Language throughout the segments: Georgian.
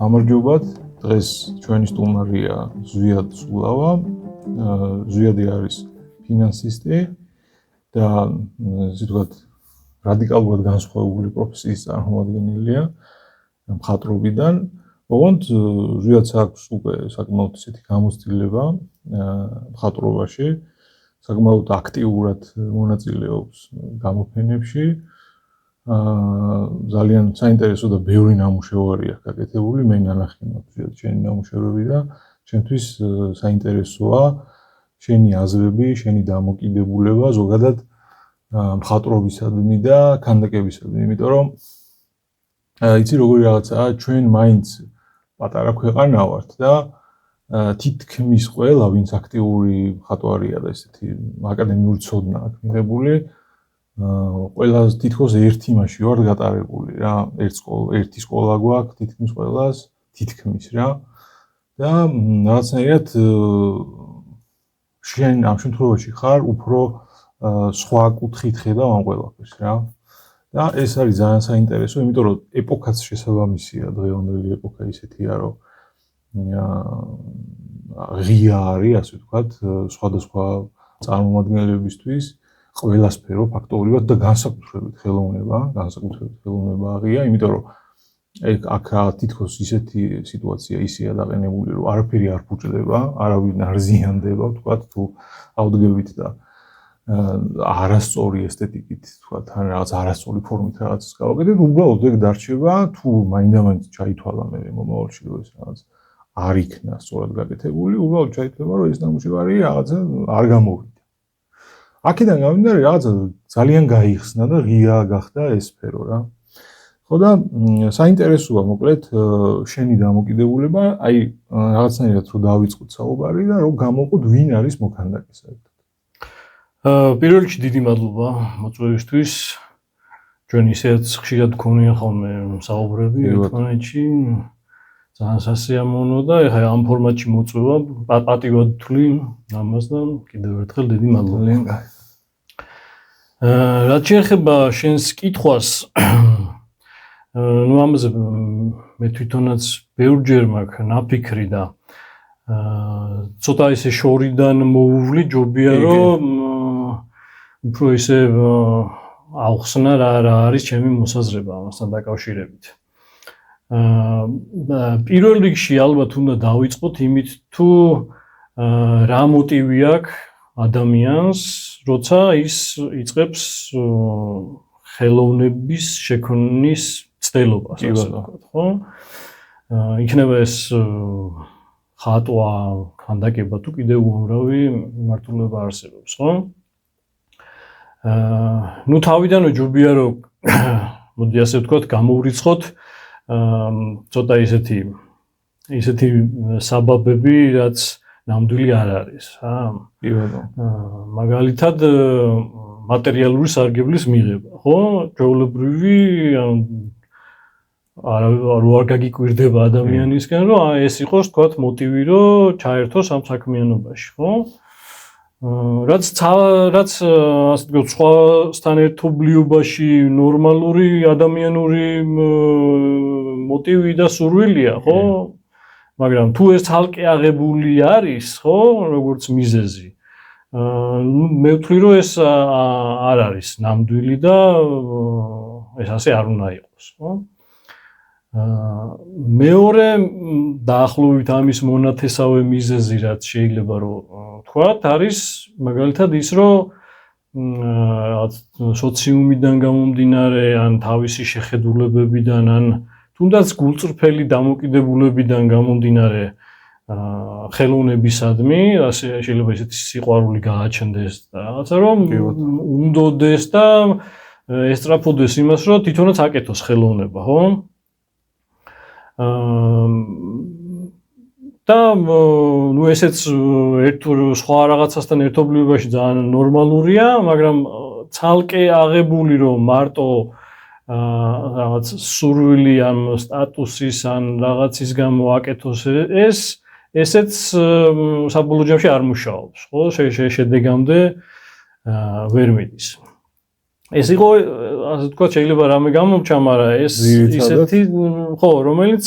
გამარჯობათ. დღეს ჩვენი სტუმარია ზვიად სულავა. ზვიადი არის ფინანსისტი და ისე ვთქვათ რადიკალურად განსხვავებული პროფესიის წარმომადგენელია მხატვრობიდან. ოღონდ ზვიადს აქვს უკვე საკმაოდ ისეთი გამოცდილება მხატვრობაში, საკმაოდ აქტიურად მონაწილეობს გამოფენებში. ძალიან საინტერესო და ბევრი ნამუშევარი აქვს გაკეთებული, მე ნანახი მაქვს შენი ნამუშევრები და ჩემთვის საინტერესოა შენი აზრები, შენი დამოკიდებულება ზოგადად მხატვრობისადმი და ქანდაკებისადმი, იმიტომ რომ იცი როგორი რაღაცაა, ჩვენ მაინც პატარა ქვეყანა ვართ და თითქმის ყველა, ვინც აქტიური მხატვარია და ესეთი აკადემიური ცოდნა აქვს მიღებული, ყველას თითქოს ერთი მასში ვართ გატარებული რა, ერთი სკოლა გვაქვს თითქმის ყველას, თითქმის რა. და რაღაცნაირად შენ ამ შემთხვევაში ხარ უფრო სხვა კუთხით ხედავ ამ ყველაფერს რა. და ეს არის ძალიან საინტერესო, იმიტომ რომ ეპოქაც შესაბამისია, დღევანდელი ეპოქა ისეთია, რომ ღია არის, ასე ვთქვათ, სხვადასხვა წარმომადგენლებისთვის ყველა სფერო ფაქტობრივად და განსაკუთრებით ხელოვნება ღია, იმიტომ რომ აქ თითქოს ისეთი სიტუაცია ისეა დაყენებული, რომ არაფერი არ ფუჭდება, არავინ არ ზიანდება, ვთქვათ, თუ ავდგებით და არასწორი ესთეტიკით, ვთქვათ, ან რაღაც არასწორი ფორმით რაღაცას გავაკეთებთ, უბრალოდ ეგ დარჩება, თუ მაინდა-მაინც ჩაითვალა მე მომავალში რომ ეს რაღაც არ იქნა სწორად გაკეთებული, უბრალოდ ჩაითვალა რომ ეს ნამუშევარი რაღაცა არ გამოვიდა. აქედან გამომდინარე რაღაცა ძალიან გაიხსნა და ღია გახდა ეს სფერო რა. ხო და საინტერესოა მოკლედ შენი დამოკიდებულება, აი რაღაცნაირად რომ დავიწყოთ საუბარი და რომ გამოვყოთ ვინ არის მოქანდაკე საერთოდ. პირველ რიგში დიდი მადლობა მოწვევისთვის. ჩვენ ისეც ხშირად გქონია ხოლმე საუბრები ერთმანეთში. ძალიან სასიამოვნო და ეხლა ამ ფორმატში მოწვევა პატივად ვთვლი ამას და კიდევ ერთხელ დიდი მადლობა. რაც შეეხება შენს კითხვას, ну ამაზე მე თვითონაც ბევრჯერ მაქვს ნაფიქრი და ცოტა ისე შორიდან მოუვლი ჯობია რომ უფრო ისე ავხსნა რა არის ჩემი მოსაზრება ამასთან დაკავშირებით. პირველ რიგში ალბათ უნდა დავიწყოთ იმით თუ რა მოტივი აქვს ადამიანს, როცა ის იწყებს ხელოვნების შექმნის ცდილობას, ასე ვთქვათ, ხო? იქნება ეს ხატვა, ქანდაკება თუ კიდევ უამრავი მიმართულება არსებობს, ხო? ну თავიდანვე ჯობია რომ მოდი ასე ვთქვათ, გამოვრიცხოთ ცოტა ისეთი საბაბები, რაც ნამდვილი არ არის, რა. მაგალითად მატერიალური სარგებლის მიღება, ხო? ჩვეულებრივი არ გაგიკვირდება ადამიანისგან, რომ ეს იყოს, ვთქვათ, მოტივი, რომ ჩაერთოს ამ საქმიანობაში, ხო? რაც ასე ვთქვათ, სხვასთან ერთობლიობაში ნორმალური ადამიანური მოტივი და სურვილია, ხო? მაგრამ თუ ეს ცალკე აღებული არის, ხო, როგორც მიზეზი, მე ვთვლი, რომ ეს არ არის ნამდვილი და ეს ასე არ უნდა იყოს, ხო? მეორე დაახლოებით ამის მონათესავე მიზეზი, რაც შეიძლება რომ ვთქვათ, არის მაგალითად ის, რომ სოციუმიდან გამომდინარე, ან თავისი შეხედულებებიდან, ან თუნდაც გულწრფელი დამოკიდებულებიდან გამომდინარე ხელოვნებისადმი, ასე შეიძლება ისეთი სიყვარული გააჩნდეს და რაღაცა რომ უნდოდეს და ესწრაფოდეს იმას, რომ თვითონაც აკეთოს ხელოვნება, ხო? და ну ესეც სხვა რაღაცასთან ერთობლიობაში ძალიან ნორმალურია, მაგრამ ცალკე აღებული რომ მარტო რაღაც სურვილი ამ სტატუსის ან რაღაცის გამო აკეთოს ესეც საბოლოო ჯამში არ მუშაობს, ხო? შედეგამდე ვერ მიდის. ეს იყო, ასე ვთქვათ, შეიძლება რამე გამომჩა, მაგრამ ეს ისეთი, ხო, რომელიც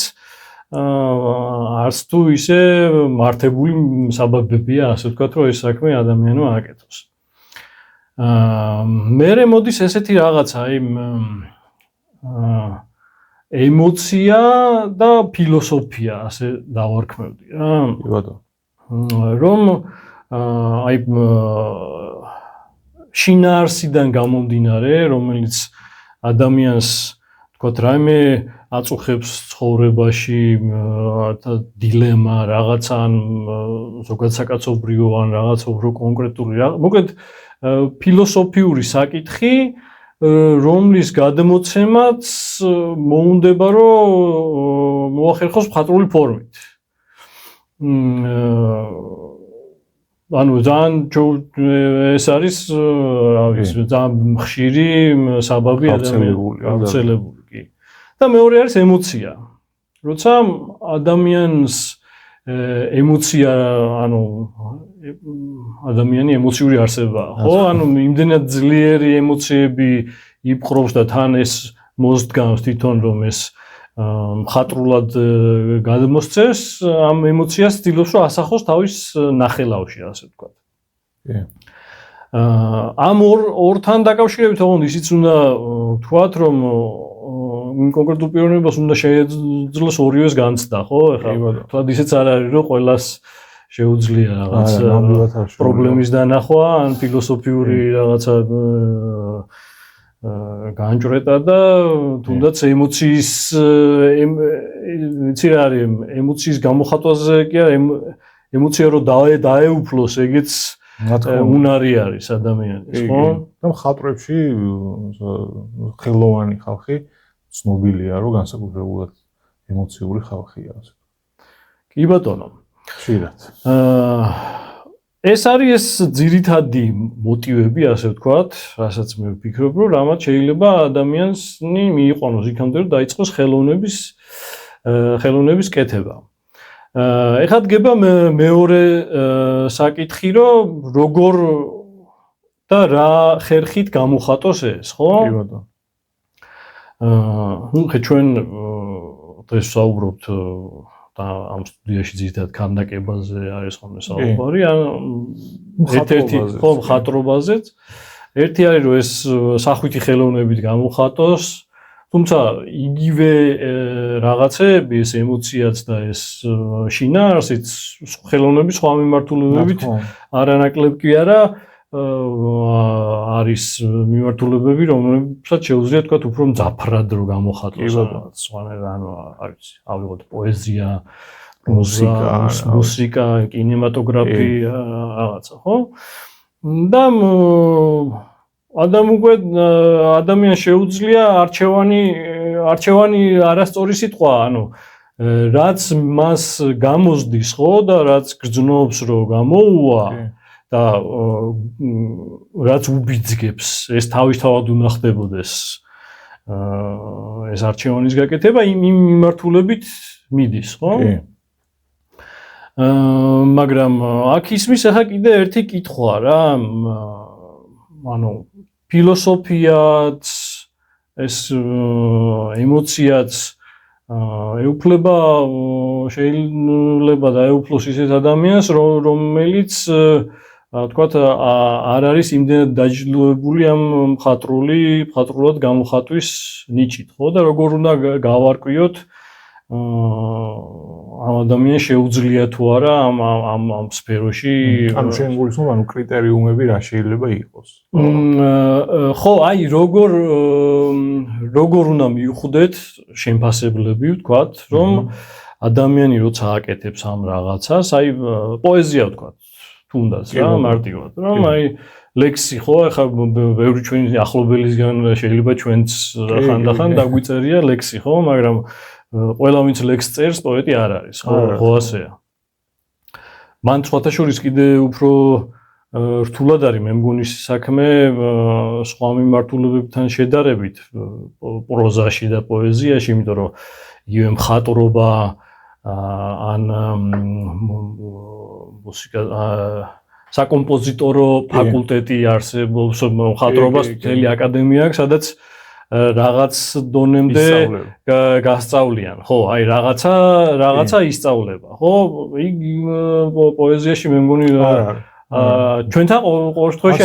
არც თუ ისე მართებული საბაბებია, ასე ვთქვათ, რომ ეს საქმე ადამიანმა აკეთოს. მერე მოდის ესეთი რაღაცა, ემოცია და ფილოსოფია, ასე დავარქმევდი რა. კი ბატონო. რომ შინაარსიდან გამომდინარე, რომელიც ადამიანს თქვათ რაიმე აწუხებს ცხოვრებაში დილემა რაღაცა ან ზოგადად საკაცობრიო ან რაღაცა უფრო კონკრეტული მოკლედ ფილოსოფიური საკითხი რომლის გადმოცემაც მოუნდება რომ მოახერხოს მხატვრული ფორმით. ანუ ძალიან ეს არის რა ვიცი ძალიან ხშირი საბაბი გავრცელებული კი. და მეორე არის ემოცია. როცა ადამიანს ემოცია ანუ ადამიანი ემოციური არსებაა, ხო? ანუ იმდენად ძლიერი ემოციები იპყრობს და თან ეს მოსდგამს თვითონ რომ ეს მხატვრულად გადმოსცეს, ამ ემოციას ცდილობს რომ ასახოს თავის ნახელავში, ასე ვთქვათ. კი. ამ ორთან დაკავშირებით ოღონდ ისიც უნდა ვთქვათ, რომ იმ კონკრეტულ პიროვნებას უნდა შეეძლოს ორივეს განცდა, ხო? ეხლა თქვათ ისეც არ არის, რომ ყველას შეუძლია რაღაც პრობლემის დანახვა, ან ფილოსოფიური რაღაცა განჭრეტა და თუნდაც ემოციის იცი რა არის ემოციის გამოხატვაზე კი არა ემოცია რომ დაეუფლოს ეგეც უნარი არის ადამიანის ხო და მხატვრებში ხელოვანი ხალხი ცნობილია რომ განსაკუთრებულად ემოციური ხალხია ასე კი ბატონო ხშირად ეს არის ეს ძირითადი მოტივები, ასე ვთქვათ, რასაც მე ვფიქრობ, რომ რამაც შეიძლება ადამიანს მიიყვანოს იქამდე, რომ დაიწყოს ხელოვნების კეთება. ეხლა დგება მეორე საკითხი, რომ როგორ და რა ხერხით გამოხატოს ეს, ხო? კი ბატონო. ხე ჩვენ დღეს ვსაუბრობთ და ამ სტუდიაში ძირითადად ქანდაკებაზე არის ხოლმე საუბარი, ან ერთ-ერთი ხო მხატვრობაზეც. ერთი არის რომ ეს სახვითი ხელოვნებით გამოხატოს, თუმცა იგივე რაღაცები, ეს ემოციაც და ეს შინაარსიც ხელოვნების სხვა მიმართულებებით არანაკლებ კი არა არის მიმართულებები, რომლებსაც შეუძლია თქვა უფრო მძაფრად რო გამოხატოს. სხვანაირად ანუ არ ვიცი, ავიღოთ პოეზია, მუსიკა, კინემატოგრაფი, რაღაცა, ხო? და ადამიანს შეუძლია არჩევანი არასწორი სიტყვა, ანუ რაც მას გამოსდის, ხო და რაც გრძნობს რომ გამოუვა და რაც უბიძგებს ეს თავისთავად უნდა ხდებოდეს ეს არჩევანის გაკეთება იმ მიმართულებით მიდის, ხო? მაგრამ აქ ისმის ახლა კიდე ერთი კითხვა რა, ანუ ფილოსოფიაც ეს ემოციაც შეიძლება დაეუფლოს ისეთ ადამიანს, რომელიც თქვათ არ არის იმდენად დაჯილდოებული ამ მხატვრულად გამოხატვის ნიჭით, ხო და როგორ უნდა გავარკვიოთ ამ ადამიანს შეუძლია თუ არა ამ სფეროში ანუ შენ გულისხმობ ანუ კრიტერიუმები რა შეიძლება იყოს ხო აი როგორ უნდა მივხვდეთ შემფასებლები ვთქვათ რომ ადამიანი როცა აკეთებს ამ რაღაცას აი პოეზია ვთქვათ თუნდაც რა მარტივად რომ აი ლექსი ხო ახლა ბევრი ჩვენი ახლობელისგან შეიძლება ჩვენც ხანდახან დაგვიწერია ლექსი ხო მაგრამ ყველა ვინც ლექსს წერს პოეტი არ არის ხო ასეა მან სხვათა შორის კიდე უფრო რთულად არის მე მგონი საქმე სხვა მიმართულებებთან შედარებით პროზაში და პოეზიაში იმიტომ რომ იგივე მხატვრობა ან მუსიკა საკომპოზიტორო ფაკულტეტი არსებობს მხატვრობას მთელი აკადემია აქვს სადაც რაღაც დონემდე გასწავლიან. ხო, აი რაღაცა ისწავლება. ხო, იქ პოეზიაში მე მგონი ჩვენთან ყოველ შემთხვევაში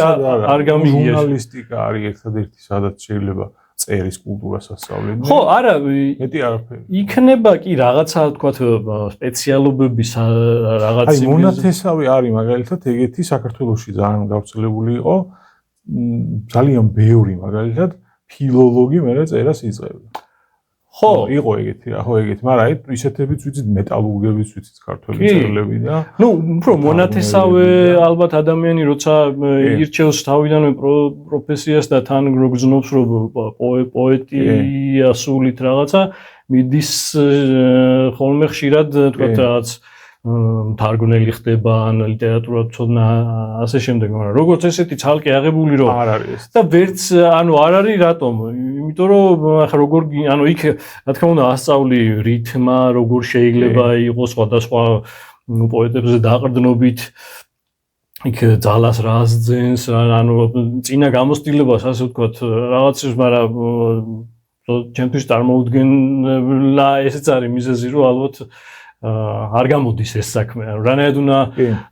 არ გამიგია. ჟურნალისტიკა არის ერთადერთი სადაც შეიძლება წერის კულტურას ასწავლენ. ხო, არა, მეტი არაფერი. იქნება კი რაღაცა თქვათ სპეციალობების რაღაც აი მონათესავი არის მაგალითად ეგეთი საქართველოში ძალიან გავრცელებული იყო. ძალიან ბევრი მაგალითად ფილოლოგი მერე წერას იწყებდა. ხო, იყო ეგეთი რა, ხო ეგეთი, მაგრამ აი ისეთებიც ვიცით მეტალურგებიც ვიცით ქართველი წერლები და ნუ უფრო მონათესავე ალბათ ადამიანი როცა ირჩევს თავიდანვე პროფესიას და თან გრძნობს რომ პოეტია სულით რაღაცა მიდის ხოლმე ხშირად თქვათ რაღაც თარგმნელი ხდება ან ლიტერატურა ცოდნა ასე შემდეგ, მაგრამ როგორც ესეთი ცალკე აღებული რომ არ არის და ვერც ანუ არ არის რატომ? იმიტომ რომ ახლა როგორ ანუ იქ რა თქმა უნდა ასწავლი რითმა, როგორ შეიძლება იყოს სხვადასხვა პოეტებზე დაყრდნობით იქ ძალას რას ძენს, ანუ წინა გამოცდილებას ასე ვთქვათ რაღაცებს, მაგრამ ჩემთვის წარმოუდგენლა ესეც არის მიზეზი რომ ალბათ არ გამოდის ეს საქმე. რანაირად უნდა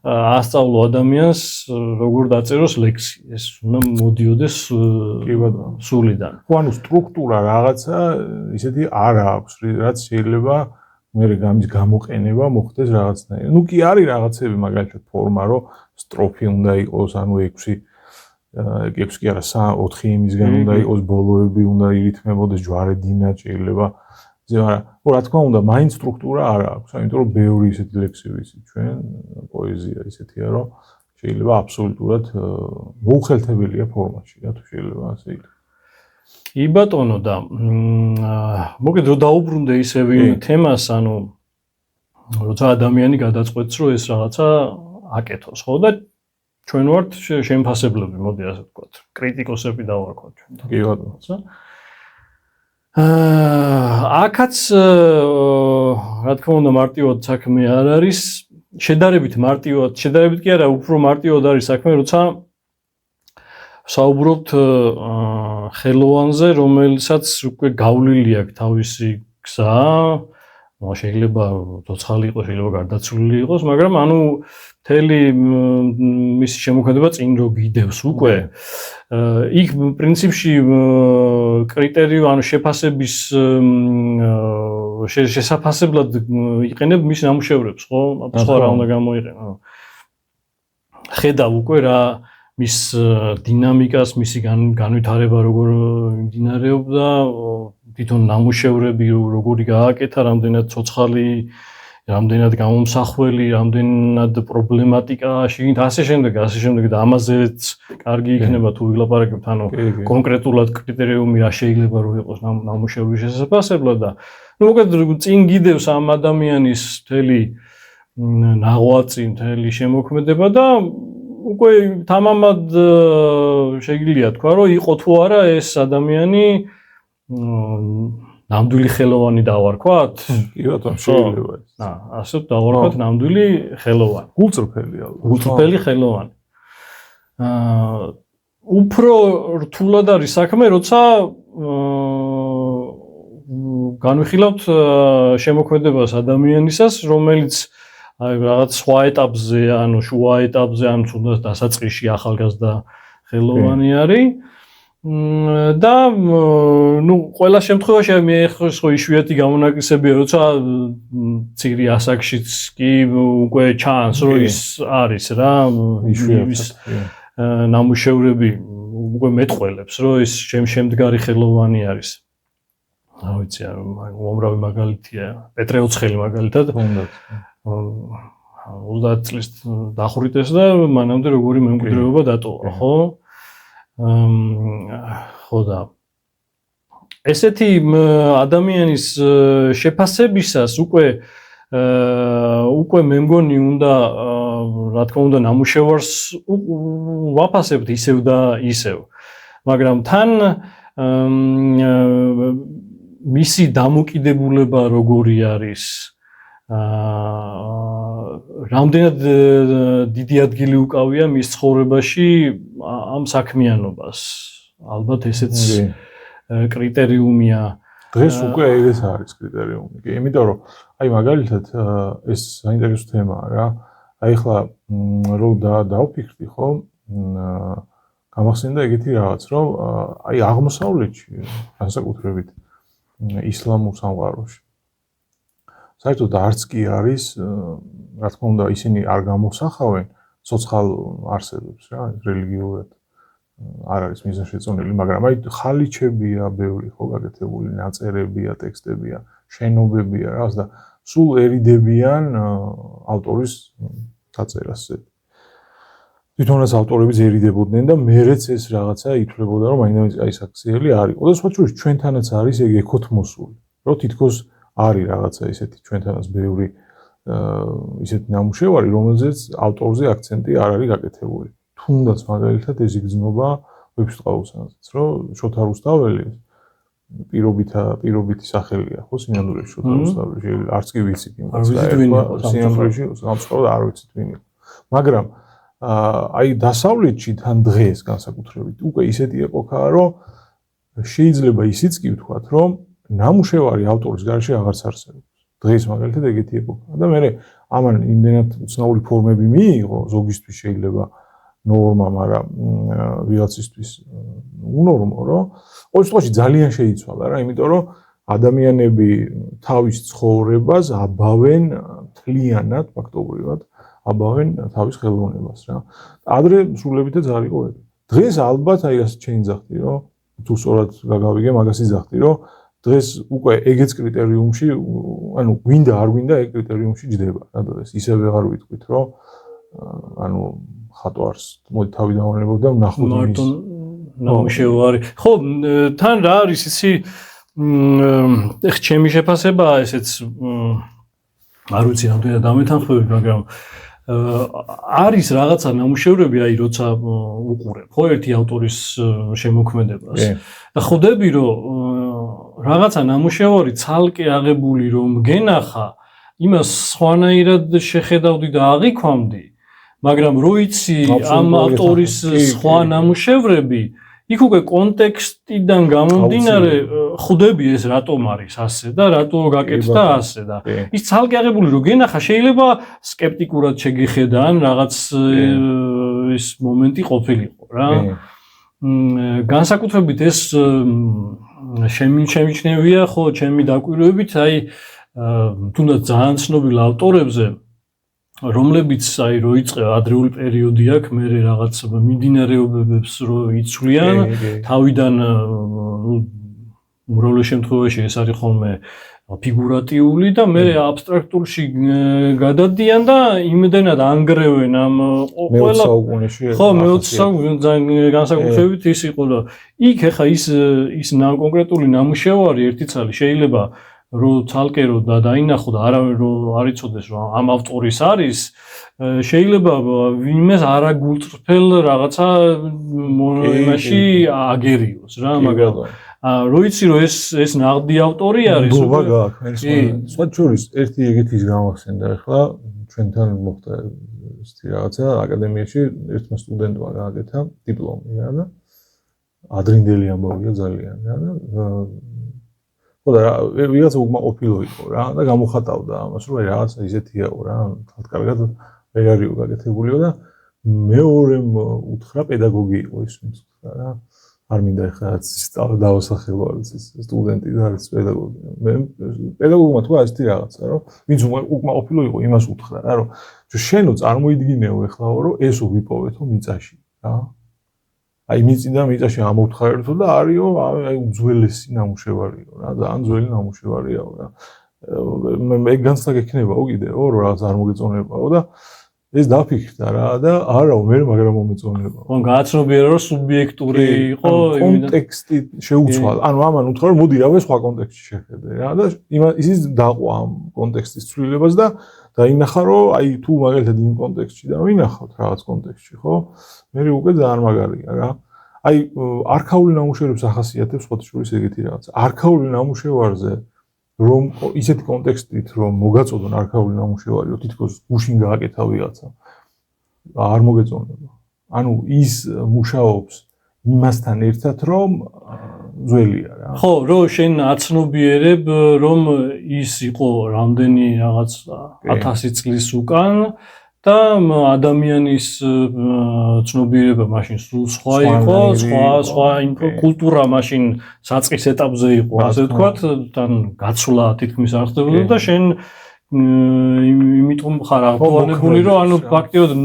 ასწავლო ადამიანს როგორ დაწეროს ლექსი. ეს უნდა მოდიოდეს სულიდან. ხო, ანუ სტრუქტურა რაღაცა ისეთი არ აქვს, რაც შეიძლება მე გამის გამოყენება მოხდეს რაღაცნაირად. ნუ კი არის რაღაცები მაგალითად ფორმა, რომ სტროფი უნდა იყოს, ანუ 6 კი არა 4 იმისგან უნდა იყოს, ბოლოები უნდა ირითმებოდეს, ჯვარედინა შეიძლება მაგრამ რა თქმა უნდა, მაინც სტრუქტურა არ აქვს, იმიტომ რომ ბევრი ისეთი ლექსი ვიცით ჩვენ, პოეზია ისეთია, რომ შეიძლება აბსოლუტურად მოუხელთებელია ფორმაში, რა თუ შეიძლება ასე იყოს. კი ბატონო და მოგეთ რომ დაუბრუნდე ისევ თემას, ანუ როცა ადამიანი გადაწყვეტს, რომ ეს რაღაცა აკეთოს, ხო და ჩვენ ვართ შემფასებლები, მოდი ასე ვთქვათ, კრიტიკოსები დავარქვათ ჩვენ. კი ბატონო. აქაც რა თქმა უნდა მარტივად საქმე არ არის, შედარებით კი არა, უფრო მარტივად არის საქმე, როცა საუბრობთ ხელოვანზე, რომელსაც უკვე გავლილი აქვს თავისი გზა, შეიძლება ცოცხალი იყოს, შეიძლება გარდაცვლილი იყოს, მაგრამ ანუ მთელი მისი შემოქმედება წინ რო გიდევს უკვე იქ პრინციპში კრიტერიუმი ანუ შეფასების შესაფასებლად იყენებ მის ნამუშევრებს, ხო? სხვა რა უნდა გამოიყენო. ხედავ უკვე რა მის დინამიკას, მისი განვითარება როგორ მიმდინარეობდა, თვითონ ნამუშევრები როგორი გააკეთა, რამდენად ცოცხალი, რამდენად გამომსახველი, რამდენად პრობლემატიკა, შიგნით ასე შემდეგ და ამაზეც კარგი იქნება თუ ვილაპარაკებთ, ანუ კონკრეტულად კრიტერიუმი რა შეიძლება რომ იყოს ნამუშევრის შესაძლებლად და ნუ მოკლედ წინ გიდევს ამ ადამიანის მთელი ნაღვაწი, მთელი შემოქმედება და უკვე თამამად შეიძლება თქვა რომ იყო თუ არა ეს ადამიანი ნამდვილი ხელოვანი დავარქვათ? კი ბატონო, შეიძლება ეს. ასე დავარქვათ ნამდვილი ხელოვანი. გულწრფელი ალბათ. გულწრფელი ხელოვანი. უფრო რთულად არის საქმე, როცა განვიხილავთ შემოქმედებას ადამიანისას, რომელიც აი რაღაც სხვა ეტაპზე, ანუ შუა ეტაპზე, ანუ თუნდაც დასაწყისში ახალგაზრდა ხელოვანი არის. და ნუ ყველა შემთხვევაში მე ხო იშვიათი გამონაკლისებია, როცა ცირი ასაკშიც კი უკვე ჩანს, რომ ის არის რა, ის ნამუშევრები უკვე მეტყველებს, რომ ის შემდგარი ხელოვანი არის. რა ვიცი, უამრავი მაგალითია, პეტრე ოცხელი მაგალითად. 30 წლის დახვრიტეს და მანამდე როგორი მემკვიდრეობა დატოვა, ხო? ხო და ესეთი ადამიანის შეფასებისას უკვე მე მგონი უნდა რა თქმა უნდა ნამუშევარს ვაფასებთ ისევ და ისევ, მაგრამ თან მისი დამოკიდებულება როგორი არის, რამდენად დიდი ადგილი უკავია მის ცხოვრებაში ამ საქმიანობას. ალბათ ესეც კრიტერიუმია. დღეს უკვე ეგეც არის კრიტერიუმი. კი, იმიტომ რომ აი მაგალითად ეს საინტერესო თემაა რა. აი ხლა რომ დავფიქრდი ხო, გამახსენდა ეგეთი რაღაც, რომ აი აღმოსავლეთში, განსაკუთრებით ისლამურ სამყაროში საერთოდ არც კი არის, რა თქმა უნდა, ისინი არ გამოსახავენ ცოცხალ არსებებს რა, რელიგიურად არ არის მიზანშეწონილი, მაგრამ აი ხალიჩებია ბევრი ხო გაკეთებული, ნაწერებია, ტექსტებია, შენობებია რაღაც და სულ ერიდებიან ავტორის დაწერას. თვითონაც ავტორები ზერიდებოდნენ და მერეც ეს რაღაცა ითვლებოდა, რომ მაინც აი საქციელი არის. და სხვა შორის ჩვენთანაც არის ეგ ეკოთ მოსული, რომ თითქოს არის რაღაცა ისეთი ჩვენთანაც ბევრი ისეთი ნამუშევარი, რომელზეც ავტორზე აქცენტი არ არის გაკეთებული. თუნდაც მაგალითად ეს იგრძნობა ვეფშტყაოსანზეც, რომ შოთა რუსთაველი პირობითი სახელია, ხო, სინამდვილეში შოთა რუსთაველი, არც კი ვიცით იმას, სინამდვილეში სამწუხაროდ არ ვიცით ვინ იყო. მაგრამ აი დასავლეთში თან დღეს განსაკუთრებით უკვე ისეთი ეპოქაა, რომ შეიძლება ისიც კი ვთქვათ, რომ ნამუშევარი ავტორის გარშე აღარც არსებობს. დღეს მაგალითად ეგეთი ეპოქაა და მე ამან იმდენად უცნაური ფორმები მიიღო, ზოგისთვის შეიძლება ნორმა, მაგრამ ვიღაცისთვის უნორმო, რომ ყოველ შემთხვევაში ძალიან შეიცვალა რა, იმიტომ რომ ადამიანები თავის ცხოვრებას აბავენ თლიანად, ფაქტობრივად აბავენ თავის ხელოვნებას რა. ადრე სრულებითაც არ იყო ეგ. დღეს ალბათ აი ასე შეინძახდი, რომ თუ სწორად გაგავიგე, მაგას იძახდი, რომ დღეს უკვე ეგეც კრიტერიუმში, ანუ გვინდა არ გვინდა ეგ კრიტერიუმში ჯდება რა დღეს. ისე ვეღარ ვიტყვით, რომ ანუ ხატო არის. მოდი თავი დავანებოთ და ვნახოთ მარტო ნამუშევარი. ხო, თან რა არის ისი ეხ ჩემი შეფასებაა ესეც არ ვიცი რამდენად დამეთანხმები, მაგრამ არის რაღაცა ნამუშევრები, აი როცა უყურებ ხო ერთი ავტორის შემოქმედებას და ხვდები რომ რაღაცა ნამუშევარი ცალკე აღებული რომ გენახა, იმას სხვანაირად შეხედავდი და აღიქვამდი, მაგრამ რო იცი ამ ავტორის სხვა ნამუშევრები, იქ უკვე კონტექსტიდან გამომდინარე ხვდები ეს რატომ არის ასე და რატო გაკეთდა ასე და ის ცალკე აღებული რო გენახა, შეიძლება სკეპტიკურად შეგიხედა ან რაღაც ის მომენტი ყოფილიყო რა. განსაკუთრებით ეს შემიჩნევია ხო ჩემი დაკვირვებით, აი თუნდაც ძალიან ცნობილ ავტორებზე, რომლებიც აი რო იწყე ადრეული პერიოდი აქვს, მე რაღაც მიმდინარეობებს რო იცვლიან, თავიდან უმრავლეს შემთხვევაში ეს არის ხოლმე ფიგურატიული და მე აბსტრაქტულში გადადიან და იმდენად ანგრევენ ამ ყველა ხო მე-20 საუკუნეში ძალიან განსაკუთრებით ის იყო და იქ ახლა ის კონკრეტული ნამუშევარი ერთი ცალი შეიძლება რო ცალკე რო დაინახო და არავინ რო არ იცოდეს რომ ამ ავტორის არის, შეიძლება ვინმეს არაგულწრფელ რაღაცა იმაში აგერიოს რა, მაგრამ რო იცი რომ ეს ნაღდი ავტორი არის, ნდობა გააქვს. სხვა შორის ერთი ეგეთის გამახსენდა ახლა ჩვენთან მოხდა ესეთი რაღაცა აკადემიაში ერთმა სტუდენტმა გააკეთა დიპლომი რა და ადრინდელი ამბავია ძალიან რა და ხო და ვიღაცა უკმაყოფილო იყო რა და გამოხატავდა ამას რომ რაღაცა ისეთიაო რა, კარგად ვერ არისო გაკეთებულიო და მეორემ უთხრა პედაგოგი იყო ის ვინც უთხრა რა. არ მინდა ეხლა დავასახელო არის ეს სტუდენტი და არის პედაგოგი. მე პედაგოგმა თქვა ასეთი რაღაცა, რომ ვინც უკმაყოფილო იყო, იმას უთხრა რა, რომ შენო წარმოიდგინეო ეხლაო, რომ ესო ვიპოვეთო მიწაში რა. აი მიწიდან მიწაში ამოვთხარეთო და არისო აი უძველესი ნამუშევარიო რა, ძალიან ძველი ნამუშევარიაო რა. მე განცდა გექნებაო კიდეო, რომ რაღაც არ მოგეწონებაო და ეს დაფიქრდა რა და არაო მე მაგრამ მომეწონება. ხო გააცნობიერა რომ სუბიექტური იყო კონტექსტი შეუცვალა. ანუ ამან უთხრა რომ მოდი რავე სხვა კონტექსტში შეხედე რა და ისიც დაყვა ამ კონტექსტის ცვლილებას და დაინახა რომ აი თუ მაგალითად იმ კონტექსტში დავინახავთ რაღაც კონტექსტში ხო? მე უკვე ძალიან მაგარია რა. აი არქაული ნამუშევრებს ახასიათებს სხვა შორის ეგეთი რაღაც. არქაული ნამუშევარზე რომ ისეთი კონტექსტით რომ მოგაწოდონ არქაული ნამუშევარი, რომ თითქოს გუშინ გააკეთა ვიღაცა, არ მოგეწონება. ანუ ის მუშაობს იმასთან ერთად, რომ ძველია რა. ხო, რომ შენ აცნობიერებ, რომ ის იყო რამდენი რაღაც 1000 წლის უკან და ადამიანის ცნობიერება მაშინ სულ სხვა იყო, სხვა კულტურა მაშინ საწყის ეტაპზე იყო, ასე ვთქვათ, თან გაცვლა თითქმის არ ხდებოდა და შენ იმიტომ ხარ აღფრთოვანებული, რომ ანუ ფაქტიურად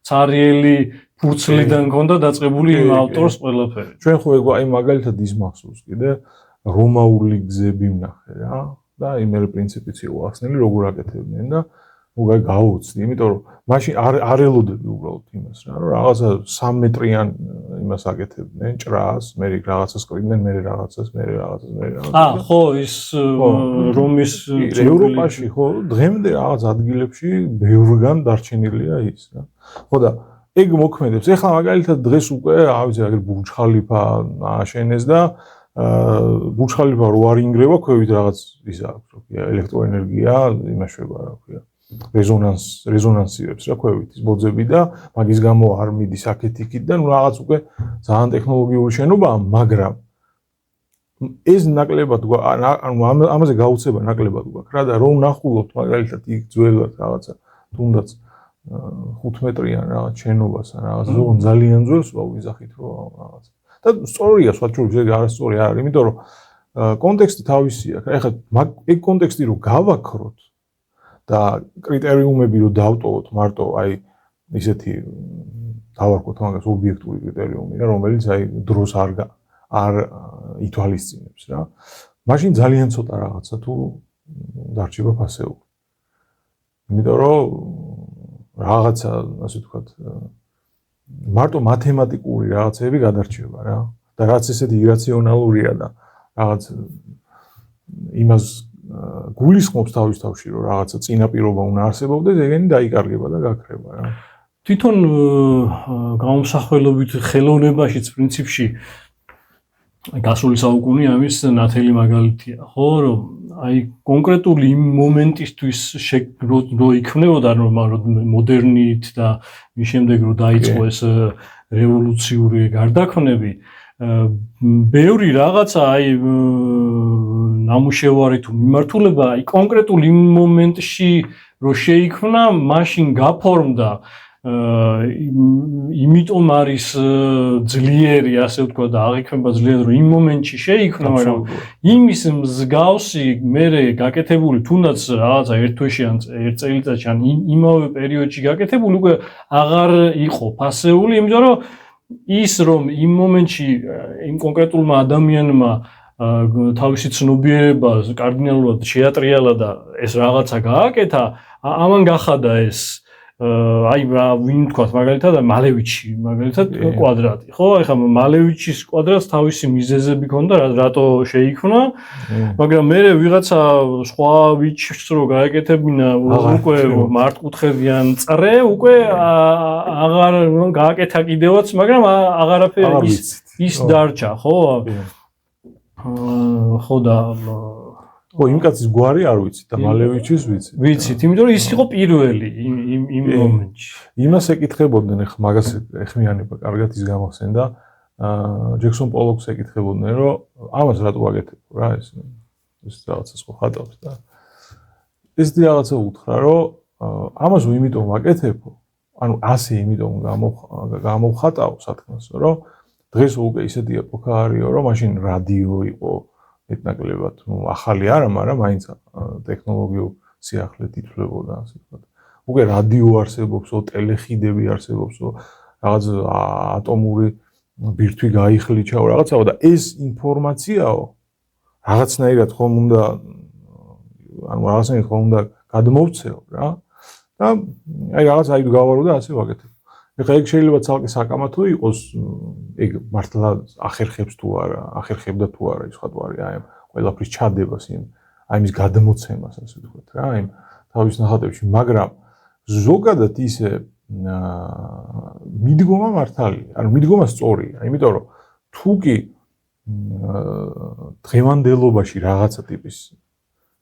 ცარიელი ფურცლიდან ქონდა დაწყებული იმ ავტორს ყველაფერი. ჩვენ ხო აი მაგალითად ის მახსოვს კიდე რომაული გზები ვნახე რა და იმერე პრინციპიც იყო ახსნილი როგორ აკეთებდნენ და უგა გავუცდი, იმიტომ რომ მაშინ არ ელოდები უბრალოდ იმას რა, რომ რაღაცა 3 მეტრიან იმას აკეთებდნენ, ჭრას, მე რაღაცას ყრიდნენ, მე რაღაცას. ხო, ის რომის ევროპაში ხო, დღემდე რაღაც ადგილებში ბევრგან დარჩენილია ის რა. ხო და ეგ მოქმედებს. ეხლა მაგალითად დღეს უკვე, რა ვიცი, აგერ ბურჯ ხალიფა ააშენეს და ბურჯ ხალიფა რო არ ინგრევა, ქვევით რაღაც ის აქვს, რა ქვია, ელექტროენერგია იმაშვება, რა ქვია. რეზონანსირებს რა ქვევით ის ბოძები და მაგის გამო არ მიდის აქეთ-იქით და ნუ რაღაც უკვე ძალიან ტექნოლოგიური შენობაა, მაგრამ ეს ნაკლებად ანუ ამაზე გაუცება ნაკლებად გვაქვს რა და რომ ნახულობთ მაგალითად იქ ძველად რაღაცა თუნდაც 5 მეტრიან რაღაც შენობას ან რაღაც ზოგან ძალიან ძველს ვიზახით რომ რაღაც და სწორია სხვაჩვენებს ეგ არასწორი არ არის იმიტომ რომ კონტექსტი თავისია ეხლა ეგ კონტექსტი რომ გავაქროთ და კრიტერიუმები რომ დავტოვოთ მარტო აი ისეთი დავარქოთ მაგას ობიექტური კრიტერიუმი რა რომელიც აი დროს არ ითვალისწინებს რა მაშინ ძალიან ცოტა რაღაცა თუ დარჩება ფასეული იმიტომ რომ რაღაცა ასე ვთქვათ მარტო მათემატიკური რაღაცები გადარჩება რა და რაც ესეთი ირაციონალურია და რაღაც იმას გულისხმობს თავის თავში რომ რაღაცა წინაპირობა უნდა არსებობდეს ეგენი დაიკარგება და გაქრება რა თვითონ გამომსახველობით ხელოვნებაშიც პრინციპში გასული საუკუნე ამის ნათელი მაგალითია ხო რომ აი კონკრეტული იმ მომენტისთვის რო იქნებოდა რომ მოდერნით და მის შემდეგ რო დაიწყო ეს რევოლუციური გარდაქმნები ბევრი რაღაცა აი ნამუშევარი თუ მიმართულება აი კონკრეტულ იმ მომენტში რო შეიქმნა მაშინ გაფორმდა იმიტომ არის ძლიერი ასე ვთქვა და აღიქმება ძლიერ რომ იმ მომენტში შეიქმნა მაგრამ იმის მსგავსი მერე გაკეთებული თუნდაც რაღაცა ერთ თვეში ან ერთ წელიწადში ან იმავე პერიოდში გაკეთებული უკვე აღარ იყო ფასეული იმიტომ რომ ის რომ იმ მომენტში იმ კონკრეტულმა ადამიანმა თავისი ცნობიერება კარდინალურად შეატრიალა და ეს რაღაცა გააკეთა ამან გახადა ეს აი ვინ თქვა მაგალითად მალევიჩი მაგალითად კვადრატი ხო ეხლა მალევიჩის კვადრატს თავისი მიზეზები ჰქონდა რატო შეიქმნა მაგრამ მე ვიღაცა სხვა ვიჩს რო გააკეთებინა უკვე მართკუთხედიან წრე უკვე აღარ გააკეთა კიდევაც მაგრამ აღარაფერი ის დარჩა ხო ხო და ხო იმ კაცის გვარი არ ვიცი და მალევიჩის ვიცით იმიტომ რომ ის იყო პირველი იმ მომენტში იმას ეკითხებოდნენ ახლა მაგას ეხმიანება კარგად ის გამახსენდა ჯექსონ პოლოქს ეკითხებოდნენ რომ ამას რატო ვაკეთებ რა ეს რაღაცას ხო ხატავს და ეს რაღაცა უთხრა რომ ამას იმიტომ ვაკეთებ ანუ ასე იმიტომ გამოვხატავ სათქმელს რომ დღეს უკვე ისეთი ეპოქა არისო რომ მაშინ რადიო იყო მეტნაკლებად ახალი არა, მაგრამ მაინც ტექნოლოგიურ სიახლედ ითვლებოდა, ასე ვთქვათ. უკვე რადიო არსებობს, ტელეხიდები არსებობს, რაღაც ატომური ბირთვი გაიხლიჩაო, რაღაცაო და ეს ინფორმაციაო რაღაცნაირად ხომ უნდა ანუ რაღაცნაირად ხომ უნდა გადმოვცეო რა. და აი რაღაც აი გავარო და ასე ვაკეთებ. ეხლა ეგ შეიძლება ცალკე საკამათო იყოს, ეგ მართლა ახერხებს თუ არა, ახერხებდა თუ არა ის ხატვარი, აი ყველაფრის ჩადებას იმ აი მის გადმოცემას, ასე ვთქვათ რა, აი თავის ნახატებში, მაგრამ ზოგადად ისე მიდგომა მართალია, ანუ მიდგომა სწორია, იმიტომ რომ თუ კი დღევანდელობაში რაღაცა ტიპის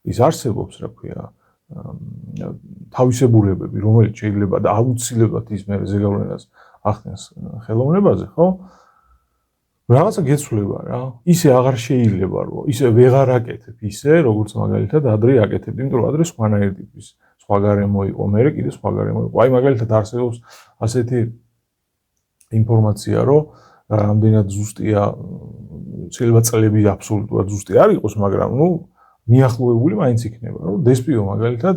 ის არსებობს, რა ქვია, თავისებურებები, რომელიც შეიძლება და აუცილებლად ის მე ზეგავლენას ახდენს ხელოვნებაზე, ხო? რაღაცა გეცვლება რა. ისე აღარ შეიძლება რომ ისე ვეღარ აკეთებ ისე, როგორც მაგალითად ადრე აკეთებდი, იმიტომ რომ ადრე სხვანაირი ტიპის სხვა გარემო იყო, მე კიდე სხვა გარემო იყო. აი მაგალითად არსებობს ასეთი ინფორმაცია, რომ რამდენად ზუსტია, შეიძლება წლები აბსოლუტურად ზუსტი არ იყოს, მაგრამ ნუ მიახლოებული მაინც იქნება, რომ დესპიო მაგალითად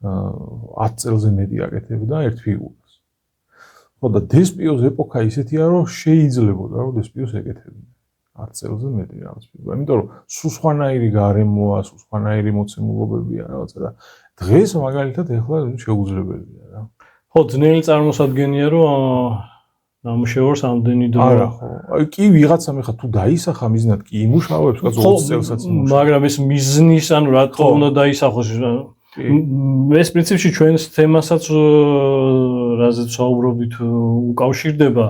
10 წელზე მეტი აკეთებდა ერთ ფიგურას. ხო და დესპიოს ეპოქა ისეთია, რომ შეიძლებოდა, რომ დესპიოს ეკეთებინა 10 წელზე მეტი რაღაც ფიგურა. იმიტომ რომ სულ სხვანაირი გარემოა, სულ სხვანაირი მოცემულობებია რაღაცა და დღეს მაგალითად ეხლა შეუძლებელია რა. ხო, ძნელი წარმოსადგენია, რომ ნამუშევარს ამდენი დრო არა ხო. აი კი ვიღაცამ ეხლა თუ დაისახა მიზნად კი იმუშავებს, კაც 20 წელსაც იმუშავებს. მაგრამ ეს მიზნის, ანუ რატო უნდა დაისახოს? ეს პრინციპში ჩვენს თემასაც რაზეც საუბრობდით უკავშირდება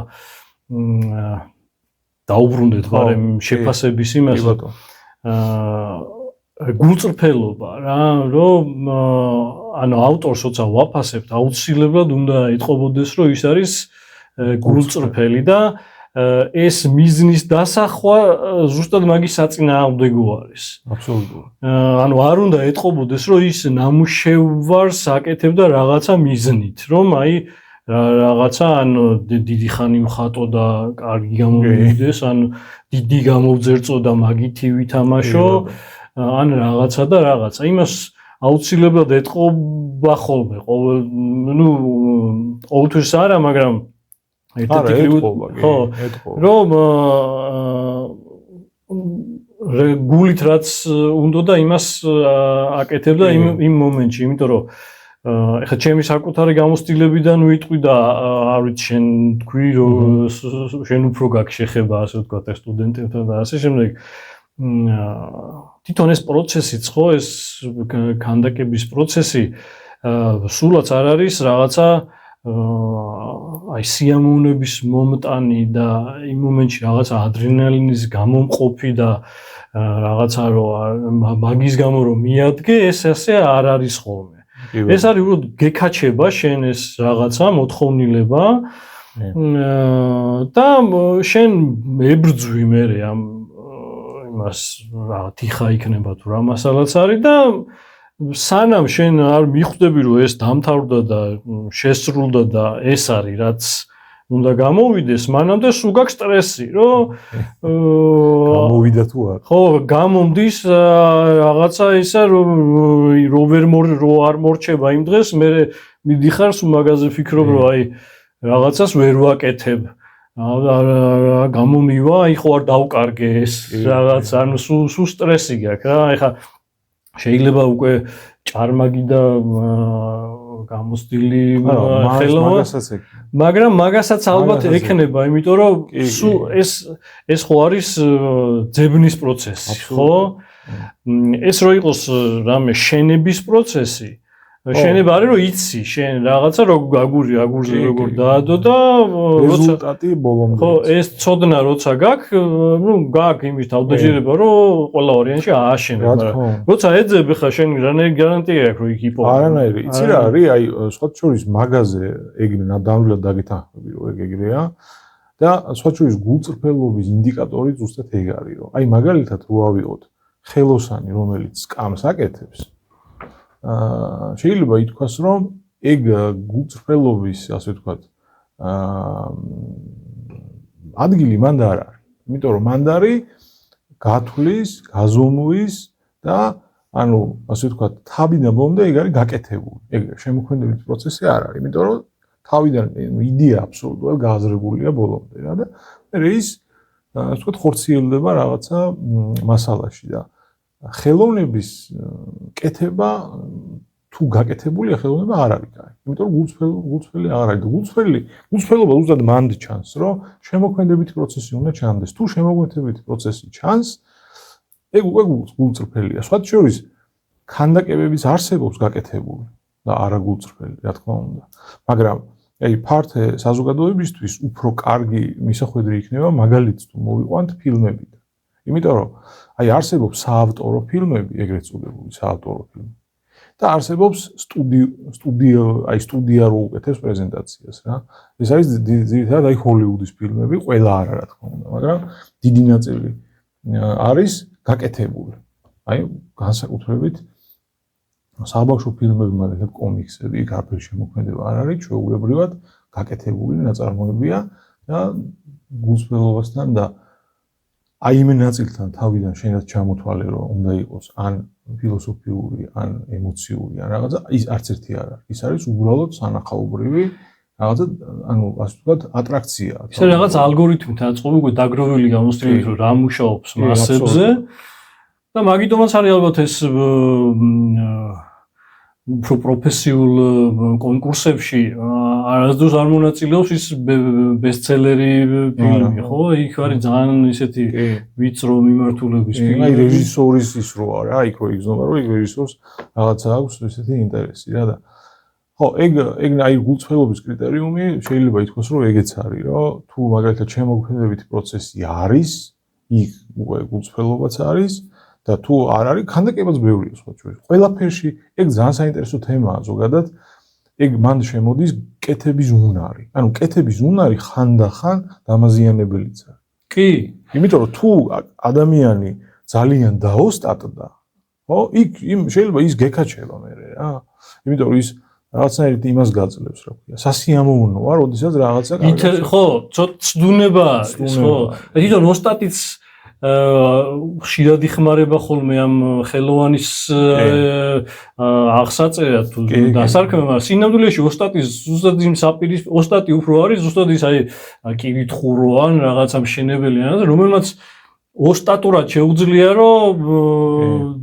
დაუბრუნდეთ ბარემ შეფასების იმასო. გულწრფელობა რა, რომ ანუ ავტორს როცა ვაფასებთ, აუცილებლად უნდა ეთყობოდეს, რომ ის არის გულწრფელი და ეს მიზნის დასახვა ზუსტად მაგის საწინააღმდეგო არის. აბსოლუტურად. ანუ არ უნდა ეთყობოდეს, რომ ის ნამუშევარს აკეთებდა რაღაცა მიზნით, რომ აი რაღაცა ანუ დიდი ხანი ვხატო და კარგი გამომივიდეს, ან დიდი გამოვძერწო და მაგითი ვითამაშო, ან რაღაცა და რაღაცა. იმას აუცილებლად ეთყობა ხოლმე ყოველ, ნუ ყოველთვის არა, მაგრამ რომ გულით რაც უნდა და იმას აკეთებდა იმ მომენტში, იმიტომ რომ ეხლა ჩემი საკუთარი გამოცდილებიდან ვიტყვი და არ ვიცი შენ თქვი რომ შენ უფრო გაქვს შეხება ასე ვთქვათ სტუდენტებთან და ასე შემდეგ თვითონ ეს პროცესიც ხო ეს ქანდაკების პროცესი სულაც არ არის რაღაცა აი სიამოვნების მომტანი და იმ მომენტში რაღაცა ადრენალინის გამომყოფი და რაღაცა რომ მაგის გამო რომ მიადგე ეს ასე არ არის ხოლმე. ეს არის უბრალოდ გეკაჩება შენ ეს რაღაცა მოთხოვნილება და შენ ებრძვი მე ამ იმას რა თიხა იქნება თუ რა მასალაც არის და სანამ შენ არ მიხვდები რომ ეს დამთავრდა და შესრულდა და ეს არის რაც უნდა გამოვიდეს მანამდე სულ გაქვს სტრესი რომ გამოვიდა თუ არა ხო გამომდის რაღაცა ისა რომ არ მორჩება იმ დღეს მე მიდიხარ სულ მაგაზე ფიქრობ რომ აი რაღაცას ვერ ვაკეთებ გამომივა აი ხო არ დავკარგე ეს რაღაც ანუ სულ სტრესი გაქვს რა ეხა შეიძლება უკვე ჭარმაგი და გამოსტილი ხელოვნა მაგრამ მაგასაც ალბათ ექნება იმიტომ რომ ეს ხო არის ძებნის პროცესი ხო ეს რო იყოს რამე შენების პროცესი შენება არის რომ იცი შენ რაღაცა აგურზე როგორ დაადო და რეზულტატი ბოლომდე ხო ეს ცოდნა როცა გაქვს ნუ გაქვს იმის თავდაჯერება რომ ყველა ვარიანტში ააშენებ მაგრამ როცა ეძებ ხა შენ გარანტია აქვს რომ იქ იპოვო არანაირი იცი რა არის აი სხვა შორის მაგაზე ეგრე ნამდვილად დაგეთანხმები რომ ეგრეა და სხვა შორის გულწრფელობის ინდიკატორი ზუსტად ეგ არის რომ აი მაგალითად რო ავიღოთ ხელოსანი რომელიც სკამს აკეთებს შეიძლება ითქვას რომ ეგ გულწრფელობის ასე ვთქვათ ადგილი მანდ არ არის იმიტომ რომ მანდ არის გათვლის, გაზომვის და ანუ ასე ვთქვათ თავიდან ბოლომდე ეგ არის გაკეთებული ეგ შემოქმედებით პროცესი არ არის იმიტომ რომ თავიდან იდეა აბსოლუტურად გააზრებულია ბოლომდე რა და მე ის ასე ვთქვათ ხორციელდება რაღაცა მასალაში და ხელოვნების კეთება თუ გაკეთებულია ხელოვნება არ არის კაი. იმიტომ რომ გულწრფელი არ არის. გულწრფელობა უბრალოდ მანდ ჩანს, რომ შემოქმედებითი პროცესი უნდა ჩანდეს. თუ შემოქმედებითი პროცესი ჩანს, ეგ უკვე გულწრფელია. სხვა შორის ქანდაკებების არსებობს გაკეთებული და არა გულწრფელი, რა თქმა უნდა. მაგრამ აი ფართე საზოგადოებისთვის უფრო კარგი მისახვედრი იქნება მაგალითად თუ მოვიყვანთ ფილმებიდან. იმიტომ რომ აი არსებობს საავტორო ფილმები, ეგრეთ წოდებული საავტორო ფილმები. და არსებობს სტუდია რო უკეთებს პრეზენტაციას რა. ეს არის ძირითადად აი ჰოლივუდის ფილმები, ყველა არა რა თქმა უნდა, მაგრამ დიდი ნაწილი არის გაკეთებული. აი განსაკუთრებით საბავშვო ფილმები, მაგალითად კომიქსები, იქ არაფერი შემოქმედება არ არის, ჩვეულებრივად გაკეთებული ნაწარმოებია და გულწრფელობასთან და აი იმ ნაწილთან თავიდან შენაც ჩამოთვალე რომ უნდა იყოს ან ფილოსოფიური, ან ემოციური, ან რაღაცა, ის არც ერთი არ არის. ის არის უბრალოდ სანახაობრივი რაღაცა, ანუ ასე ვთქვათ, ატრაქცია. ეს რაღაც ალგორითმით აწყობი, უკვე დაგროვილი გამოსწრებით, რომ რა მუშაობს მასებზე და მაგიტომაც არის ალბათ ეს უფრო პროფესიულ კონკურსებში არასდროს არ მონაწილეობს ის ბესტსელერი ფილმი, ხო? იქ არის ძალიან ისეთი ვიწრო მიმართულების ფილმი. აი რეჟისორის ის რო არა, იქ რო იგზნობა, რომ იქ რეჟისორს რაღაცა აქვს ისეთი ინტერესი რა და ხო, ეგ აი გულწრფელობის კრიტერიუმი შეიძლება ითქვას, რომ ეგეც არის, რომ თუ მაგალითად შემოქმედებითი პროცესი არის, იქ უკვე გულწრფელობაც არის და თუ არ არის, ხანდაკებაც ბევრია სხვა ჩვენში. ყველაფერში ეგ ძალიან საინტერესო თემაა ზოგადად. ეგ მან შემოდის კეთების უნარი. ანუ კეთების უნარი ხანდახან დამაზიანებელიც არის. კი, იმიტომ რომ თუ ადამიანი ძალიან დაოსტატდა, ხო, იქ შეიძლება ის გეკაჩება მერე რა. იმიტომ რომ ის რაღაცნაირად იმას გაძლევს, რა ქვია. სასიამოვნოა, როდესაც რაღაცა ხო, ცოტა ცდუნებაა, ხო. თვითონ ოსტატიც ხშირად იხმარება ხოლმე ამ ხელოვანის აღსაწერად თუ დასარქმება. სინამდვილეში ოსტატის ზუსტად იმ საპირის ოსტატი უფრო არის, ზუსტად ის აი კირითხურო ან რაღაცა მშენებელი ან რომელმაც ოსტატურად შეუძლია რომ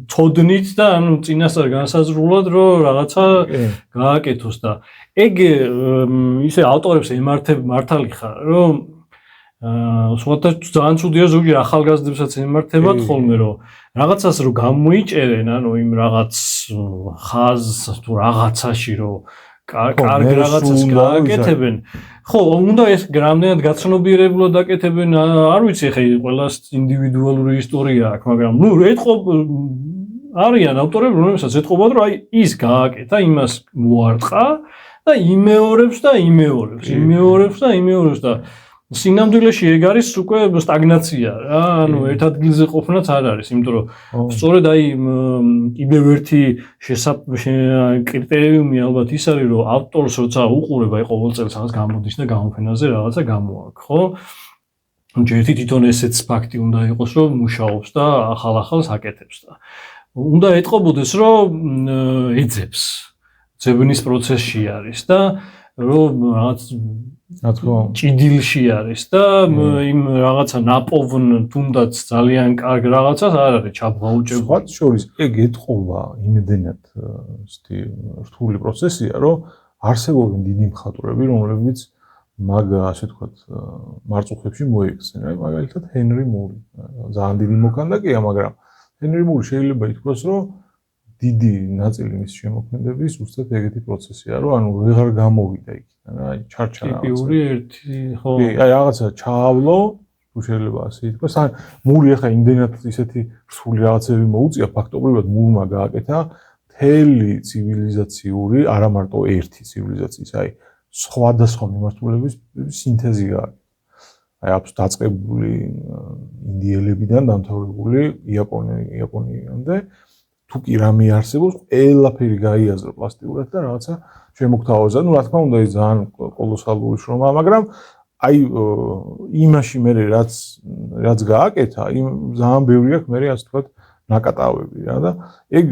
ცოდნით და ანუ წინასწარ განსაზღვრულად რომ რაღაცა გააკეთოს და ეგ ისე ავტორებს მართალი ხარ რომ სხვათა ძალიან ცუდია ზოგი ახალგაზრდებსაც ემართებათ ხოლმე რომ რაღაცას რომ გამოიჭერენ ანუ იმ რაღაც ხაზს თუ რაღაცაში რომ კარგ რაღაცას გააკეთებენ ხო უნდა ეს რამდენად გაცნობიერებლად დაკეთებენ არ ვიცი ხე ყველას ინდივიდუალური ისტორია აქვს მაგრამ ნუ ეთყობ არიან ავტორები რომელსაც ეთყობათ რომ აი ის გააკეთა იმას მოარტყა და იმეორებს და სინამდვილეში ეგ არის უკვე სტაგნაცია რა ანუ ერთ ადგილზე ყოფნაც არ არის იმიტომ რომ სწორედ აი კიდევ ერთი კრიტერიუმი ალბათ ის არის რომ ავტორს როცა უყურება აი ყოველ წელს რაღაც გამოდის და გამოფენაზე რაღაცა გამოაქვს ხო ჯერ თვითონ ესეც ფაქტი უნდა იყოს რომ მუშაობს და ახალ-ახალს აკეთებს და უნდა ეთყობოდეს რომ ეძებს ძებნის პროცესში არის და რომ რაღაც ჭიდილში არის და იმ რაღაცა ნაპოვნ თუნდაც ძალიან კარგ რაღაცას არ არის ჩაბღაუჭებული. სხვა შორის ეგ ეთყობა იმედენად ისეთი რთული პროცესია, რომ არსებობენ დიდი მხატვრები, რომლებიც მაგ ასე ვთქვათ მარწუხებში მოიქცნენ. აი მაგალითად ჰენრი მური. ძალიან დიდი მოქანდაკეა, მაგრამ ჰენრი მური შეიძლება ითქვას, რომ დიდი ნაწილი მის შემოქმედების უბრალოდ ეგეთი პროცესია, რომ ანუ ვეღარ გამოვიდა იქიდან, აი ჩარჩა რაღაცა. ტიპიური ერთი, ხო. კი, აი რაღაცა ჩაავლო, თუ შეიძლება ასე ითქვას. ან მური ახლა იმდენად ისეთი რთული რაღაცები მოუწია, ფაქტობრივად მურმა გააკეთა მთელი ცივილიზაციური, არა მარტო ერთი ცივილიზაციის, აი სხვადასხვა მიმართულების სინთეზი გააკეთა. აი აქვს დაწყებული ინდიელებიდან დამთავრებული იაპონიამდე თუ კი რამე არსებობს, ყველაფერი გაიაზრო პლასტიკურად და რაღაცა შემოგთავაზა. ნუ რა თქმა უნდა, ის ძალიან კოლოსალური შრომაა, მაგრამ აი იმაში მე რაც გააკეთა, იმ ძალიან ბევრი აქვს მე ასე ვთქვათ ნაკატავები რა და ეგ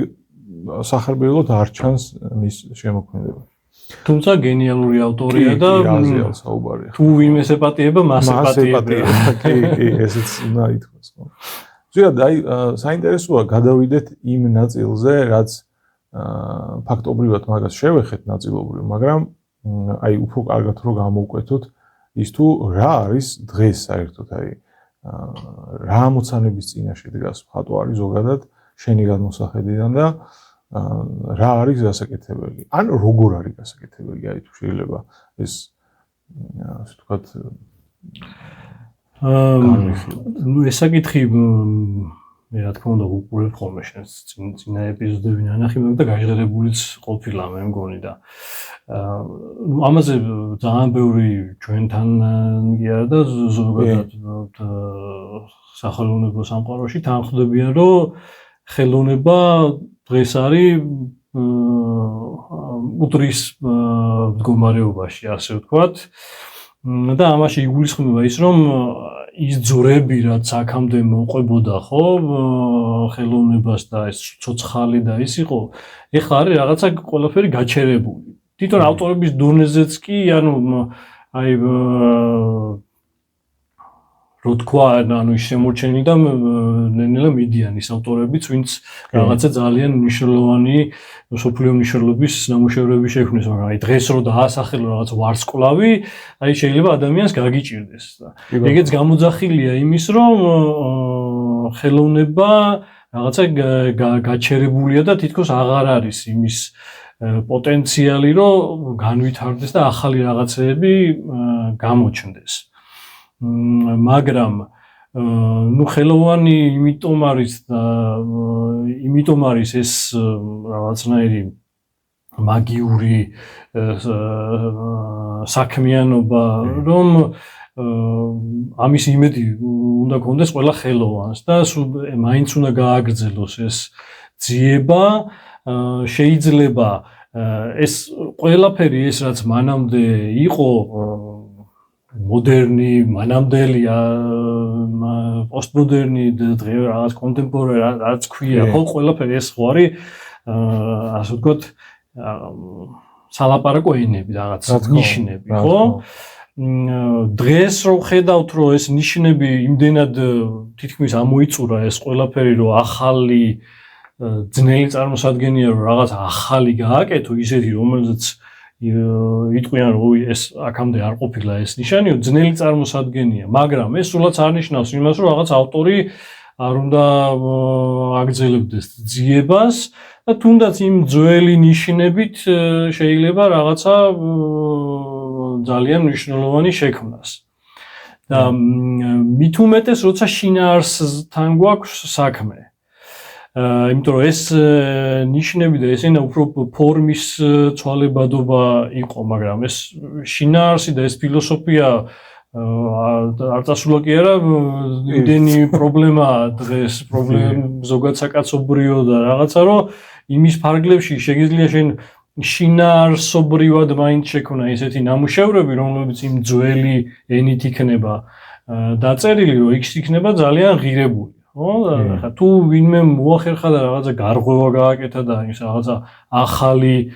სახარბელოდ არ ჩანს მის შემოქმედებაში. თუმცა გენიალური ავტორია და თუ ვინმეს ეპატიება, მას ეპატიება. კი, ესეც უნდა ითქვას, ხო. ზოგადად აი საინტერესოა გადავიდეთ იმ ნაწილზე, რაც ფაქტობრივად მაგას შევეხეთ ნაწილობრივ, მაგრამ აი უფრო კარგად რომ გამოვკვეთოთ ის თუ რა არის დღეს საერთოდ აი რა ამოცანების წინაშე დგას მხატვარი ზოგადად შენი გადმოსახედიდან და რა არის გასაკეთებელი ან როგორ არის გასაკეთებელი აი თუ შეიძლება ეს ასე ვთქვათ ნუ ეს საკითხი მე რა თქმა უნდა უყურებ ხოლმე შენს წინა ეპიზოდები ნანახი და გაჟღერებულიც ყოფილა მე მგონი და ამაზე ძალიან ბევრი ჩვენთან კი არა და ზოგადად სახელმწიფო სამყაროში თანხმდებიან რომ ხელოვნება დღეს არის უდრის მდგომარეობაში ასე ვთქვათ და ამაში იგულისხმება ის რომ ის ძვრები რაც აქამდე მოყვებოდა ხო ხელოვნებას და ეს ცოცხალი და ის იყო ეხლა არის რაღაცა ყველაფერი გაჩერებული თვითონ ავტორების დონეზეც კი ანუ აი რო თქვა ანუ ის შემორჩენილი და ნელა მიდიან ის ავტორებიც ვინც რაღაცა ძალიან მნიშვნელოვანი სოფლიო მნიშვნელობის ნამუშევრები შექმნეს მაგრამ აი დღეს რო დაასახელო რაღაც ვარსკვლავი აი შეიძლება ადამიანს გაგიჭირდეს და ეგეც გამოძახილია იმის რომ ხელოვნება რაღაცა გაჩერებულია და თითქოს აღარ არის იმის პოტენციალი რომ განვითარდეს და ახალი რაღაცეები გამოჩნდეს მაგრამ ну ხელოვანი იმიტომ არის ეს რაღაცნაირი მაგიური საქმიანობა რომ ამის იმედი უნდა გქონდეს ყველა ხელოვანს და მაინც უნდა გააგრძელოს ეს ძიება შეიძლება ეს ყველაფერი ეს რაც მანამდე იყო მოდერნი, მანამდელი, პოსტმოდერნი, დღე რაღაც კონტემპორარი, რაც ქვია, ხო, ყველაფერი ეს ხო არის, ასე ვთქვათ, სალაპარაკო ენები, რაღაც ნიშნები, ხო? დღეს რო ხედავთ, რომ ეს ნიშნები იმდენად თითქმის ამოიწურა ეს ყველაფერი, რომ ახალი ძნელი წარმოსადგენია, რომ რაღაც ახალი გააკეთო, ისეთი, რომელზეც იტყვიან რომ ეს აქამდე არ ყოფილა ეს ნიშანიო ძნელი წარმოსადგენია მაგრამ ეს სულაც არ ნიშნავს იმას რომ რაღაც ავტორი არ უნდა აგრძელებდეს ძიებას და თუნდაც იმ ძველი ნიშნებით შეიძლება რაღაცა ძალიან მნიშვნელოვანი შექმნას და მით უმეტეს როცა შინაარსთან გვაქვს საქმე იმიტომ რომ ეს ნიშნები და ესენა უფრო ფორმის ცვალებადობა იყო, მაგრამ ეს შინაარსი და ეს ფილოსოფია არ წასულა კი არა, იმდენი პრობლემაა დღეს, ზოგადად საკაცობრიო და რაღაცა, რომ იმის ფარგლებში შეგიძლია შენ შინაარსობრივად მაინც შექმნა ესეთი ნამუშევრები, რომლებიც იმ ძველი ენით იქნება დაწერილი, რომ იქ იქნება ძალიან ღირებული. ხო და თუ ვინმე მოახერხა და რაღაცა გარღვევა გააკეთა და ის რაღაცა ახალი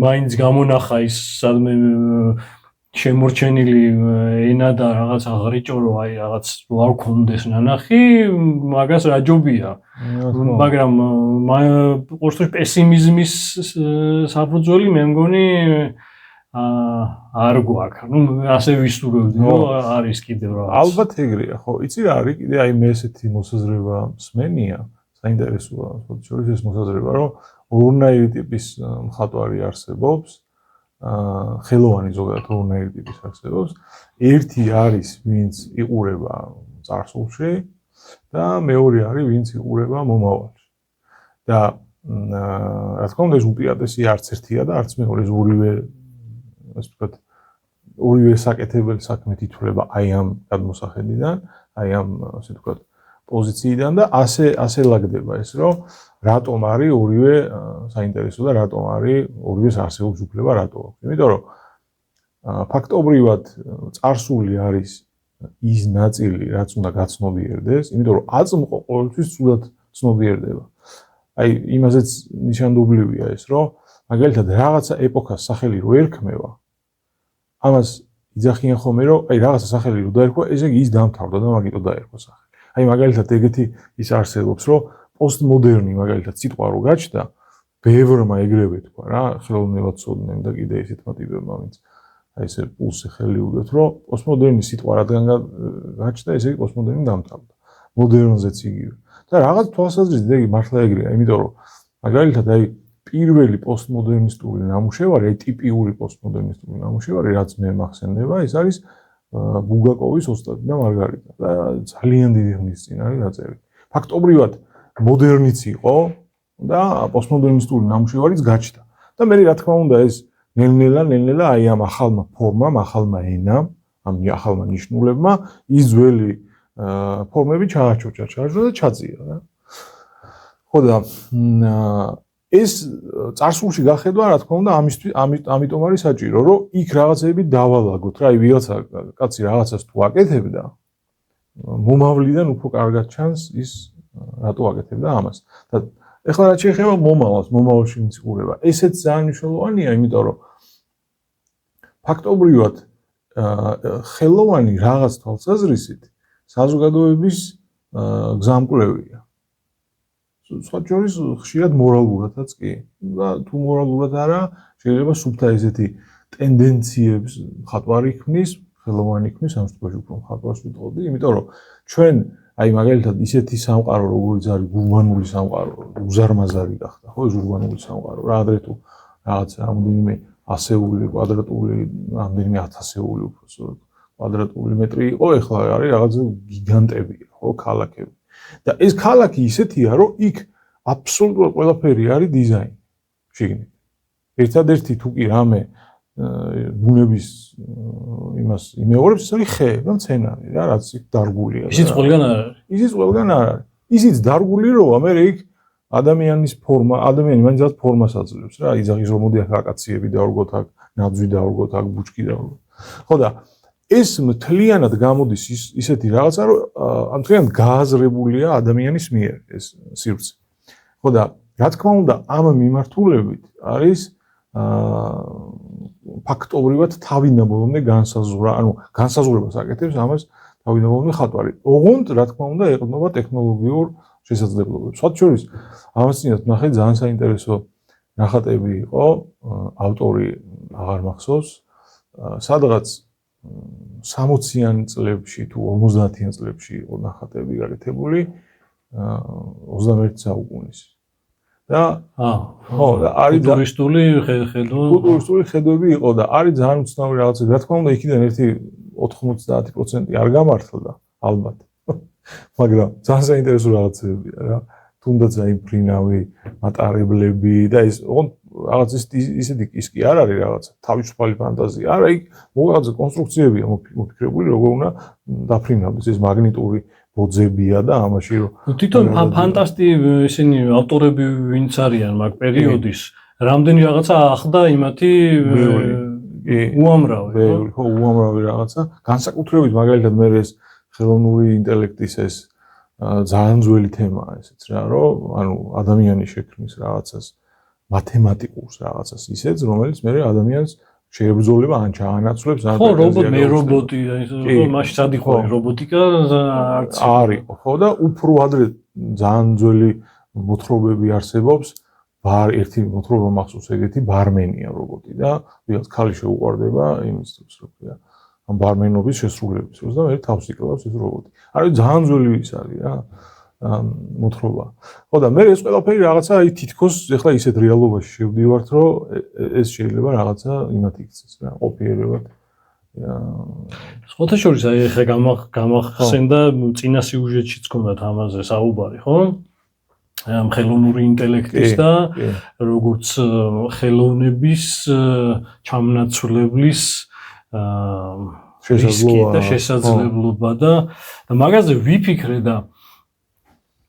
მაინც გამონახა ის სადმე შემორჩენილი ენა და რაღაც აღრიჭო აი რაღაც რო არ გქონდეს ნანახი მაგას რაჯობია მაგრამ ყოველთვის პესიმიზმის საფუძველი მე მგონი არ გვაქვს. ნუ ასე ვისურვებდი, რომ არის კიდევ რაღაც. ალბათ ეგრეა, ხო. იცი რა არის კიდე აი მე ესეთი მოსაზრება მსმენია, საინტერესოა, შორის ეს მოსაზრება, რომ ორნაირი ტიპის მხატვარი არსებობს, ხელოვანი ზოგადად ორნაირი ტიპის არსებობს. ერთი არის, ვინც იყურება წარსულში და მეორე არის, ვინც იყურება მომავალში. და რა თქმა უნდა ეს უპირატესი არც ერთია და არც მეორე ეს ორივე ასე ვთქვათ, ორივე საკეთებელი საქმე ითვლება აი ამ გადმოსახედიდან, აი ამ ასე ვთქვათ, პოზიციიდან და ასე ლაგდება ეს, რომ რატომ არის ორივე საინტერესო და რატომ არის ორივეს არსებობს უფლება რატო აქვს. იმიტომ რომ ფაქტობრივად წარსული არის ის ნაწილი, რაც უნდა გაცნობიერდეს, იმიტომ რომ აწმყო ყოველთვის ცუდად ცნობიერდება. აი იმაზეც ნიშანდობლივია ეს, რომ მაგალითად რაღაცა ეპოქას სახელი რო ერქმევა ამას იძახიან ხოლმე რომ აი რაღაცა სახელი რო დაერქვა ესე იგი ის დამთავრდა და მაგიტო დაერქვა სახელი. აი მაგალითად ეგეთი ის არსებობს რომ პოსტმოდერნი მაგალითად სიტყვა რო გაჩნდა ბევრმა ეგრევე თქვა რა ხელოვნებად ცოდნენ და კიდე ისეთმა ტიპებმა ვინც აი ესე პულსი ხელი უდეთ რომ პოსტმოდერნი სიტყვა რადგან გაჩნდა ესე იგი პოსტმოდერნი დამთავრდა. მოდერნზეც იგივე. და რაღაც თვალსაზრისით იგი მართლა ეგრეა, იმიტომ რომ მაგალითად აი პირველი პოსტმოდერნისტული ნამუშევარი, აი ტიპიური პოსტმოდერნისტული ნამუშევარი, რაც მე მახსენდება, ის არის ბულგაკოვის ოსტატი და მარგარიტა და ძალიან დიდი ხნის წინ არის დაწერილი. ფაქტობრივად მოდერნიც იყო და პოსტმოდერნისტული ნამუშევარიც გაჩნდა. და მე რა თქმა უნდა ეს ნელ-ნელა აი ამ ახალმა ფორმამ, ახალმა ენამ, ამ ახალმა ნიშნულებმა ის ძველი ფორმები ჩააჩოჭა და ჩაძია რა. ხო და ეს წარსულში გახედვა რა თქმა უნდა ამიტომ არის საჭირო რომ იქ რაღაცები დავალაგოთ რა, აი ვიღაცა კაცი რაღაცას თუ აკეთებდა მომავლიდან უფრო კარგად ჩანს ის რატო აკეთებდა ამას. და ეხლა რაც შეეხება მომავალს, მომავალში მიცხოვრება, ესეც ძალიან მნიშვნელოვანია, იმიტომ რომ ფაქტობრივად ხელოვანი რაღაც თვალსაზრისით საზოგადოების გზამკვლევია. სხვა შორის ხშირად მორალურადაც კი. და თუ მორალურად არა, შეიძლება სუფთა ესეთი ტენდენციებს მხატვარი ქმნის, ხელოვანი ქმნის, ამ შემთხვევაში უფრო მხატვარს ვიტყოდი, იმიტომ რომ ჩვენ აი მაგალითად ისეთი სამყარო როგორც არის ურბანული სამყარო, უზარმაზარი გახდა, ხო, ურბანული სამყარო, რა ადრე თუ რაღაც რამდენიმე ასეული, კვადრატული, რამდენიმე ათასეული უფრო კვადრატული მეტრი იყო, ეხლა არის რაღაც გიგანტებია, ხო, ქალაქები. და ეს ქალაქი ისეთია, რომ იქ აბსოლუტურად ყველაფერი არის დიზაინი. შიგნით. ერთადერთი თუ კი რამე ბუნების იმას იმეორებს, ეს არის ხე და მცენარე რა, რაც იქ დარგულია. ისიც ყველგან არ არის. ისიც ყველგან არ არის. ისიც დარგული როა, მე იქ ადამიანის ფორმა, ადამიანი მაინც ფორმას აძლევს რა, იძახის რომ მოდი აქ აკაციები დავრგოთ, აქ ნაძვი დავრგოთ, აქ ბუჩქი დავრგოთ. ხო და ეს მთლიანად გამოდის ისეთი რაღაცა, რომ მთლიანად გააზრებულია ადამიანის მიერ ეს სივრცე. ხო და რა თქმა უნდა, ამ მიმართულებით არის ფაქტობრივად თავიდანვე განსაზღვრა, ანუ განსაზღვრებას აკეთებს ამას თავიდანვე მხატვარი. ოღონდ რა თქმა უნდა, ეყრდნობა ტექნოლოგიურ შესაძლებლობებს. სხვა შორის ამას წინათ ნახე ძალიან საინტერესო ნახატები იყო, ავტორი აღარ მახსოვს, სადღაც 60-იან წლებში თუ 50-იან წლებში იყო ნახატები გაკეთებული 21 საუკუნის. და ხო, არის ტურისტული ხედვები იყო და არის ძალიან უცნაური რაღაცები. რა თქმა უნდა, იქიდან ერთი 90% არ გამართლდა, ალბათ. მაგრამ ძალიან საინტერესო რაღაცებია რა. თუნდაც აი მფრინავი მატარებლები და ეს რაღაც ისეთი ის კი არ არის რაღაც თავისუფალი ფანტაზია. არა, იქ რაღაცა კონსტრუქციებია მოფიქრებული, როგორ უნდა დაფრინავდეს ეს მაგნიტური ბოძებია და ამაში რომ თვითონ ფანტასტი ისინი ავტორები ვინც არიან მაგ პერიოდის, რამდენი რაღაცა ახდა იმათი უამრავი, ხო, უამრავი რაღაცა. განსაკუთრებით მაგალითად მე ეს ხელოვნური ინტელექტის ეს ძალიან ძველი თემაა ესეც რა, რომ ანუ ადამიანის შექმნის რაღაცას, მათემატიკურს რაღაცას ისეც, რომელიც მე ადამიანს შეებრძოლება ან ჩაანაცვლებს ან ხო, რობოტი, მაშინ სად იყო რობოტიკა არის, ხო და უფრო ადრე ძალიან ძველი მოთხრობები არსებობს, ერთი მოთხრობა მახსოვს ეგეთი ბარმენია რობოტი და ვიღაც ქალი შეუყვარდება იმის როქია ამ ბარმენობის შესრულების დროს და მე თავს იკლავს ეს რობოტი. არის ძალიან ძველი ის არის რა მოთხრობა. ხო და მე ეს ყველაფერი რაღაცა აი თითქოს ეხლა ისეთ რეალობაში შევდივართ, რომ ეს შეიძლება რაღაცა იმათ იქცეს რა, ყოფიერებად. სხვათა შორის აი ეხლა გამახსენდა წინა სიუჟეტშიც გქონდათ ამაზე საუბარი, ხო? ამ ხელოვნური ინტელექტის და როგორც ხელოვნების ჩამონაცვლებლის შესაძლებლობა და მაგაზე ვიფიქრე და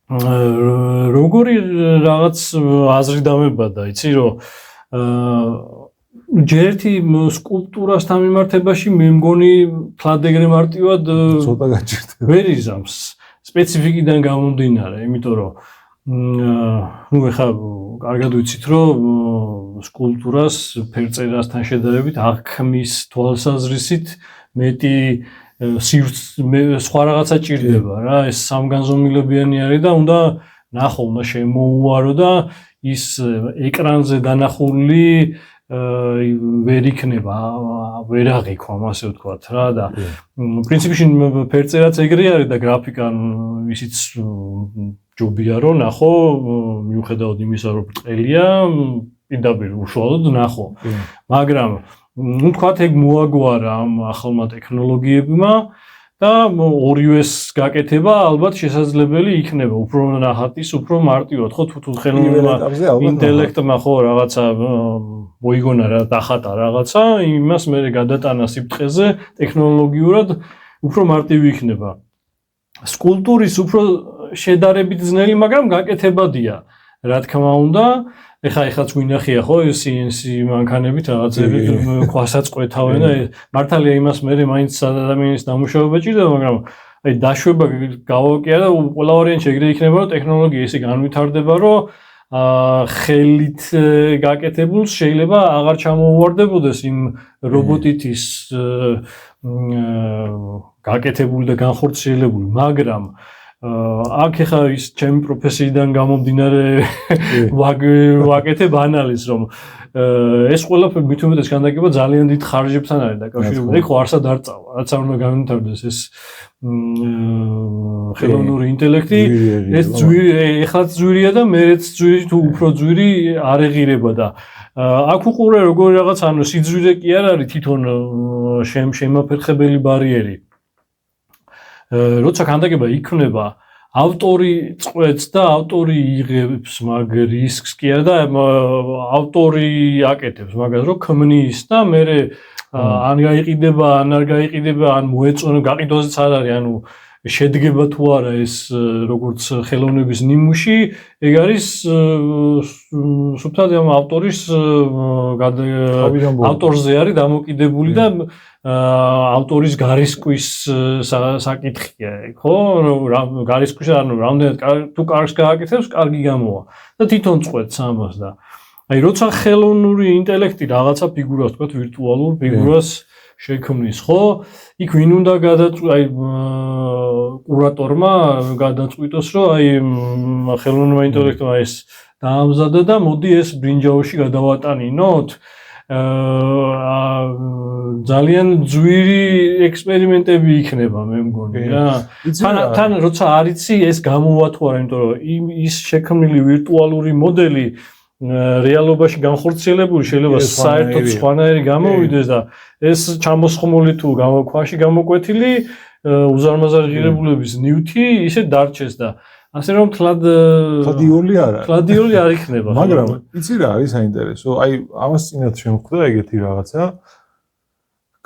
როგორი რაღაც აზრი დამებადა, იცი რომ ჯერ ერთი სკულპტურასთან მიმართებაში მე მგონი თლად ეგრე მარტივად ცოტა გაჭირდა. ვერ იზამს სპეციფიკიდან გამომდინარე, იმიტომ რომ ну ეხლა კარგად ვიცით რომ სკულპტურას ფერწერასთან შედარებით აღქმის თვალსაზრისით მეტი სხვა რაღაცა ჭირდება რა, ეს სამგანზომილებიანი არის და უნდა ნახო, უნდა შემოუარო და ის ეკრანზე დანახული ვერ იქნება, ვერ აღიქვამ ასე ვთქვათ რა და პრინციპში ფერწერაც ეგრე არის და გრაფიკა ისიც ჯობია რომ ნახო, მიუხედავად იმისა რომ ბრტყელია, პირდაპირ უშუალოდ ნახო. მაგრამ ვთქვათ ეგ მოაგვარა ამ ახალმა ტექნოლოგიებმა და ორივეს გაკეთება ალბათ შესაძლებელი იქნება, უფრო ნახატის, უფრო მარტივად, ხო, თუ ხელოვნურმა ინტელექტმა ხო რაღაცა მოიგონა რა დახატა რაღაცა, იმას მე გადატანა სიფრთხეზე ტექნოლოგიურად უფრო მარტივი იქნება. სკულპტურის უფრო შედარებით ძნელი, მაგრამ გაკეთებადია, რა თქმა უნდა. ეხაც გვინახია ხო CNC მანქანებით რაღაცები ქვასაც ყვეთავენ და მართალია იმას მე მაინც ადამიანის დამუშავება ჭირდება, მაგრამ აი დაშვება გავაკია და ყველა ვარიანტი ეგრე იქნება, რომ ტექნოლოგია ისე განვითარდება, რომ ხელით გაკეთებულს შეიძლება აღარ ჩამოუვარდებოდეს იმ რობოტითის გაკეთებული და განხორციელებული, მაგრამ აქ ხა ის ჩემი პროფესიიდან გამომდინარე ვაკეთებ ანალიზს, რომ ეს ყველაფერი მით უმეტეს განაგება ძალიან დიდ ხარჯებთან არის დაკავშირებული. ხო არსად არ წავა, რაც არ უნდა განვითარდეს ეს ხელოვნური ინტელექტი, ეს ძვირი, ეხლაც ძვირია და მერეც ძვირი თუ უფრო ძვირი არ ეღირება და აქ უყურე როგორი რაღაც, ანუ სიძვირე კი არ არის თვითონ შემაფერხებელი ბარიერი. როცა ქანდაკება იქნება, ავტორი წყვეტს და ავტორი იღებს მაგ რისკს კი არა და ავტორი აკეთებს მაგას, რომ ქმნის და მე ან გაიყიდება, ან არ გაიყიდება, ან მოეწონა, გაყიდვაზეც არ არის, ანუ შედგება თუ არა ეს როგორც ხელოვნების ნიმუში, ეგ არის სუფთად ამ ავტორის ავტორზე არის დამოკიდებული და ავტორის გარისკვის საკითხია, ხო? გარისკვის ანუ რამდენად თუ კარგს გააკეთებს, კარგი გამოვა და თვითონ წყვეტს ამას და აი როცა ხელოვნური ინტელექტი რაღაცა ფიგურას, თქვა ვირტუალურ ფიგურას შექმნის, ხო? იქ ვინ უნდა აი კურატორმა გადაწყვიტოს, რომ აი ხელოვნურმა ინტელექტმა ეს დაამზადა და მოდი ეს ბრინჯაოში გადავატანინოთ. ძალიან ძვირი ექსპერიმენტები იქნება, მე მგონი რა. თან როცა არ იცი ეს გამოვა თუ არა, იმიტომ რომ ის შექმნილი ვირტუალური მოდელი რეალობაში განხორციელებული შეიძლება საერთოდ სხვანაირი გამოვიდეს და ეს ჩამოსხმული თუ ქვაში გამოკვეთილი უზარმაზარი ღირებულების ნივთი ისე დარჩეს და ასე რომ თლადიოლი არ იქნება. მაგრამ იცი რა არის საინტერესო? აი ამას წინათ შემხვდა ეგეთი რაღაცა.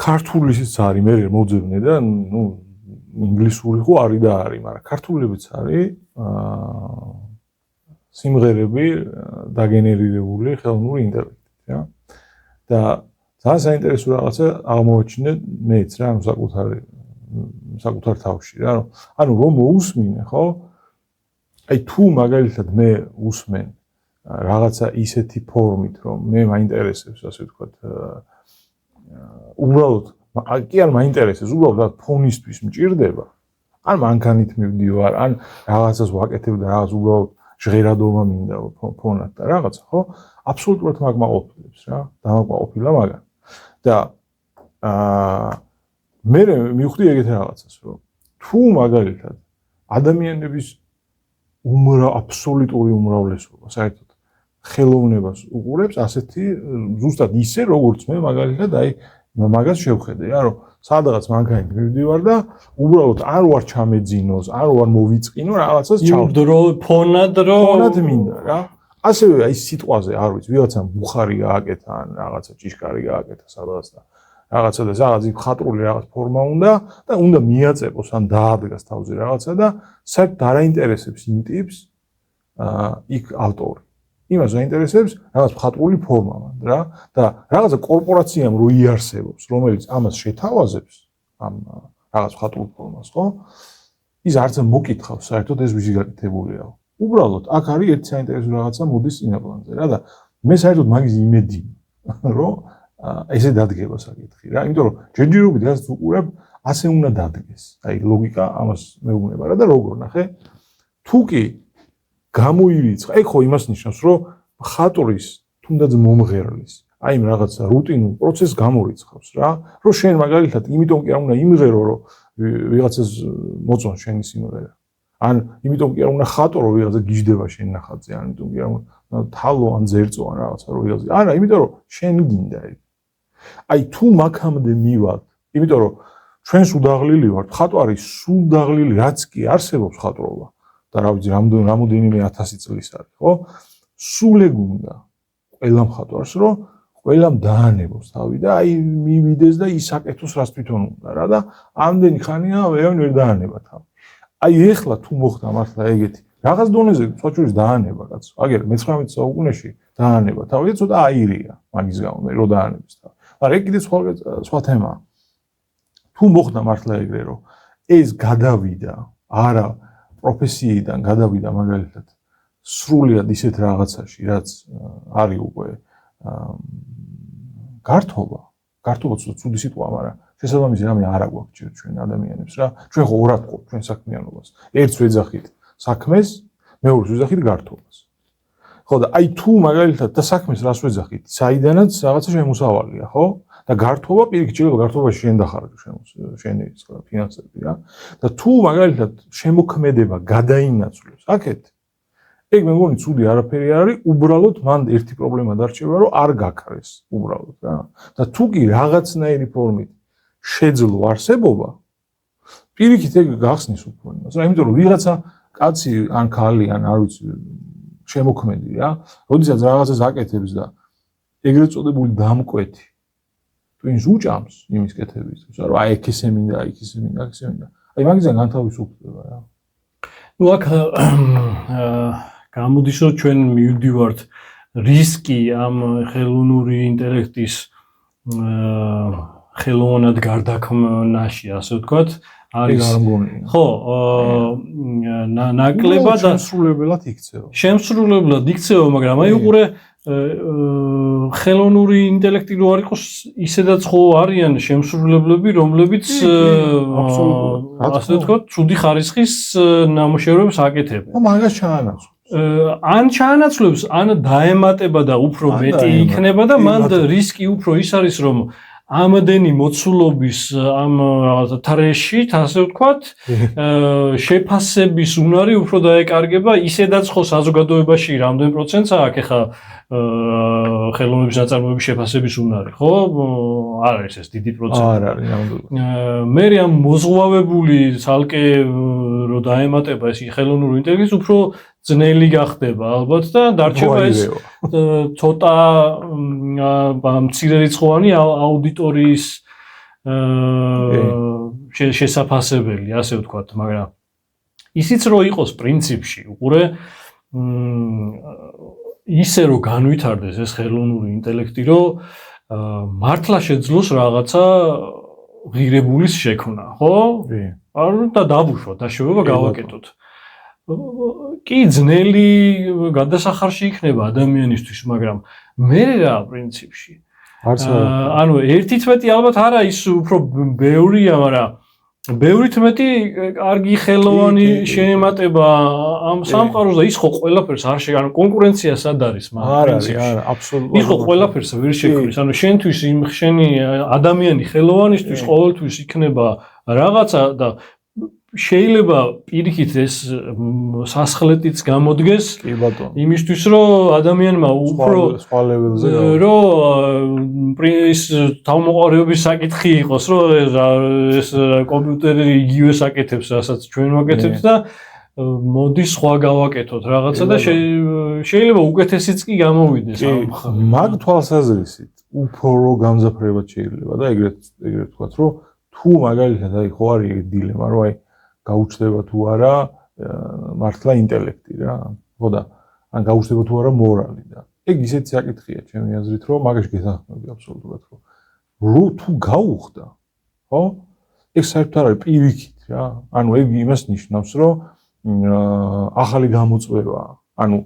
ქართულიც არის, მე მოძებნე და ნუ ინგლისური ხო არის და არის, მაგრამ ქართულებიც არის სიმღერები დაგენერირებული ხელოვნური ინტელექტით, რა. და ძალიან საინტერესო რაღაცა აღმოაჩინე მეც რა, ანუ საკუთარ თავში რა, ანუ რომ მოусმინე, ხო? აი თუ მაგალითად მე უსმენ რაღაცა ისეთი ფორმით, რომ მე მაინტერესებს, ასე ვთქვათ, უბრალოდ კი არ მაინტერესებს, უბრალოდ ფონისთვის მჭირდება. ან მანქანით მივდივარ, ან რაღაცას ვაკეთებ და რაღაც უბრალოდ ჟღერადობა მინდა ფონად და რაღაცა, ხო? აბსოლუტურად მაგმაყოფილებს რა, დამაკმაყოფილა მაგან. და მე მივხვდი ეგეთ რაღაცას, რომ თუ მაგალითად ადამიანების აბსოლუტური უმრავლესობა საერთოდ ხელოვნებას უყურებს ასეთი ზუსტად ისე როგორც მე მაგალითად აი მაგას შევხედე რა, რომ სადღაც მანქანით მივდივარ და უბრალოდ არ ვარ ჩამეძინოს, არ ვარ მოვიწყინო რაღაცას ჩავდრო ფონად მინდა რა. ასევე აი სიტყვაზე არ ვიცი, ვიღაცამ ბუხარი გააკეთა ან რაღაცა ჭიშკარი გააკეთა სადღაც და რაღაცა და რაღაც ხატრული რაღაც ფორმა უნდა და უნდა მიაწეყოს ან დაადგას თავზე რაღაცა და საერთოდ არ აინტერესებს იმ ტიპს იქ ავტორი. იმას აინტერესებს რაღაც ხატრული ფორმა მანდ რა და რაღაცა კორპორაციამ რო იარსებობს, რომელიც ამას შეთავაზებს ამ რაღაც ხატრულ ფორმას, ხო? ის არც მოკითხავს საერთოდ ეს ვიზი გაკეთებულია. უბრალოდ აქ არის ერთი საინტერესო რაღაცა მოდის წინაპლანზე რა და მე საერთოდ მაგის იმედი რომ ესე დადგება საკითხი რა, იმიტომ რომ ჯერჯერობით რაც უყურებ, ასე უნდა დადგეს. აი ლოგიკა ამას მეუბნება რა და როგორ ნახე? თუ კი გამოირიცხა, ეგ ხო იმას ნიშნავს, რომ ხატურის თუნდაც მომღერლის, აი იმ რაღაცა რუტინულ პროცესს გამორიცხავს რა, რომ შენ მაგალითად იმიტომ კი არ უნდა იმღერო, რომ ვიღაცას მოწონ შენი სიმღერა. ან იმიტომ კი არ უნდა ხატო, რომ ვიღაცა გიждდება შენ ნახატზე, ან იმიტომ კი არ უნდა თალო ან ზერწო ან რაღაცა რომ ვიღაცა. არა, იმიტომ რომ შენ გინდა ეგ. აი თუ მაგამდე მივალ, იმიტომ რომ ჩვენ სუდაღლილი ვართ, ხატვარი სუდაღლილი, რაც კი არსებობს ხატრობა და რა ვიცი, რამოდენიმე 1000 წლის არის, ხო? სულ ეგ უნდა ყველა მხატვარს, რომ ყველამ დაანებოს თავი და აი მივიდეს და ისაკეთოს, რაც თვითონ უნდა რა და ამდენი ხანია ვერავინ ვერ დაანება თავი. აი ეხლა თუ მოხდა მართლა ეგეთი რაღაც დონეზე სწორედ დაანება კაცო. აგერ მე-19 საუკუნეში დაანება თავი და ცოტა აირია მაგის გამო მე რო დაანების თავი. მაგრამ ეგ კიდე სხვა თემაა. თუ მოხდა მართლა ეგრე რომ ეს გადავიდა არა პროფესიიდან გადავიდა მაგალითად სრულიად ისეთ რაღაცაში რაც არის უკვე გართობა ცუდი სიტყვა, მაგრამ შესაბამისი რამე არ აგვაქვს ჩვენ ადამიანებს რა. ჩვენ ხო ორად ყოფ ჩვენ საქმიანობას. ერთს ვეძახით საქმეს, მეორეს ვეძახით გართობას. ხო და აი თუ მაგალითად და საქმეს რას ვეძახით? საიდანაც რაღაცა შემოსავალია, ხო? და გართობა პირიქით შეიძლება გართობაში შენ დახარჯო შენი ფინანსები რა. და თუ მაგალითად შემოქმედება გადაინაცვლოს აქეთ ეგ მე მგონი ცუდი არაფერი არ არის, უბრალოდ მან ერთი პრობლემა დარჩება, რომ არ გაქრეს უბრალოდ რა. და თუ კი რაღაცნაირი ფორმით შეძლო არსებობა, პირიქით ეგ გახსნის უფრო იმას რა, იმიტომ რომ ვიღაცა კაცი ან ქალი ან არ ვიცი შემოქმედი რა, როდესაც რაღაცას აკეთებს და ეგრეთ წოდებული დამკვეთი twins უჭამს იმის კეთებისთვის, რომ აი ეგ ისე მინდა, აი ისე მინდა, ისე მინდა. აი მაგისგან განთავისუფლდება რა. ნუ აქ გამოდის რომ ჩვენ მივდივართ რისკი ამ ხელოვნური ინტელექტის ხელოვნად გარდაქმნაში, ასე ვთქვათ, არის ხო, ნაკლებად და შემსრულებლად იქცევა. შემსრულებლად იქცევა, მაგრამ აი უყურე ხელოვნური ინტელექტი რო არ იყოს, ისედაც ხო არიან შემსრულებლები, რომლებიც ასე ვთქვათ, ცუდი ხარისხის ნამუშევრებს აკეთებენ. მაგას ჩაანაცვლებს. ან ჩაანაცვლებს, ან დაემატება და უფრო მეტი იქნება და მან რისკი უფრო ის არის, რომ ამდენი მოცულობის ამ რაღაცა თრეშით, ასე ვთქვათ, შეფასების უნარი უფრო დაეკარგება, ისედაც ხო საზოგადოებაში რამდენ პროცენტს აქვს ახლა ხელოვნების ნაწარმოების შეფასების უნარი, ხო? არ არის ეს დიდი პროცენტი. არ არის ნამდვილად. მე ამ მოზღვავებული ცალკე რო დაემატება ეს ხელოვნური ინტელექტი უფრო ძნელი გახდება ალბათ და დარჩება ეს ცოტა მცირერიცხოვანი აუდიტორიის შესაფასებელი, ასე ვთქვათ, მაგრამ ისიც რო იყოს პრინციპში, უყურე ისე რო განვითარდეს ეს ხელოვნური ინტელექტი, რომ მართლა შეძლოს რაღაცა ღირებულის შექმნა, ხო? და დაბუშვა, დაშოვება გავაკეთოთ. კი ძნელი გადასახარში იქნება ადამიანისთვის, მაგრამ მე რა პრინციპში. ანუ ერთით მეტი ალბათ არა ის უფრო ბევრია, მაგრამ ბევრით მეტი კარგი ხელოვანი შეემატება ამ სამყაროს და ის ხო ყველაფერს არ ანუ კონკურენცია სად არის მაგრამ პრინციპში. არა, აბსოლუტურად. ის ხო ყველაფერს ვერ შექმნის. ანუ შენთვის შენი ადამიანი ხელოვანისთვის ყოველთვის იქნება რაღაცა და შეიძლება პირიქით ეს სასხლეტიც გამოდგეს იმისთვის რომ ადამიანმა უფრო სხვა ლეველზე რომ ის თავმოყარეობის საკითხი იყოს რომ ეს კომპიუტერი იგივე საკეთებს რასაც ჩვენ ვაკეთებთ და მოდი სხვა გავაკეთოთ რაღაცა და შეიძლება უკეთესიც კი გამოვიდეს მაგ თვალსაზრისით უფრო გამზაფრებად შეიძლება და ეგრეთ ვთქვათ რომ თუ მაგალითად აი ხო არის ეგ დილემა რომ აი გაუჩნდება თუ არა მართლა ინტელექტი რა. ხო და ან გაუჩნდება თუ არა მორალი და ეგ ისეთი საკითხია ჩემი აზრით რომ მაგაში გეთანხმები აბსოლუტურად რომ თუ გაუხდა ხო ეგ საერთოდ არ არის პირიქით რა. ანუ ეგ იმას ნიშნავს რომ ახალი გამოწვევა ანუ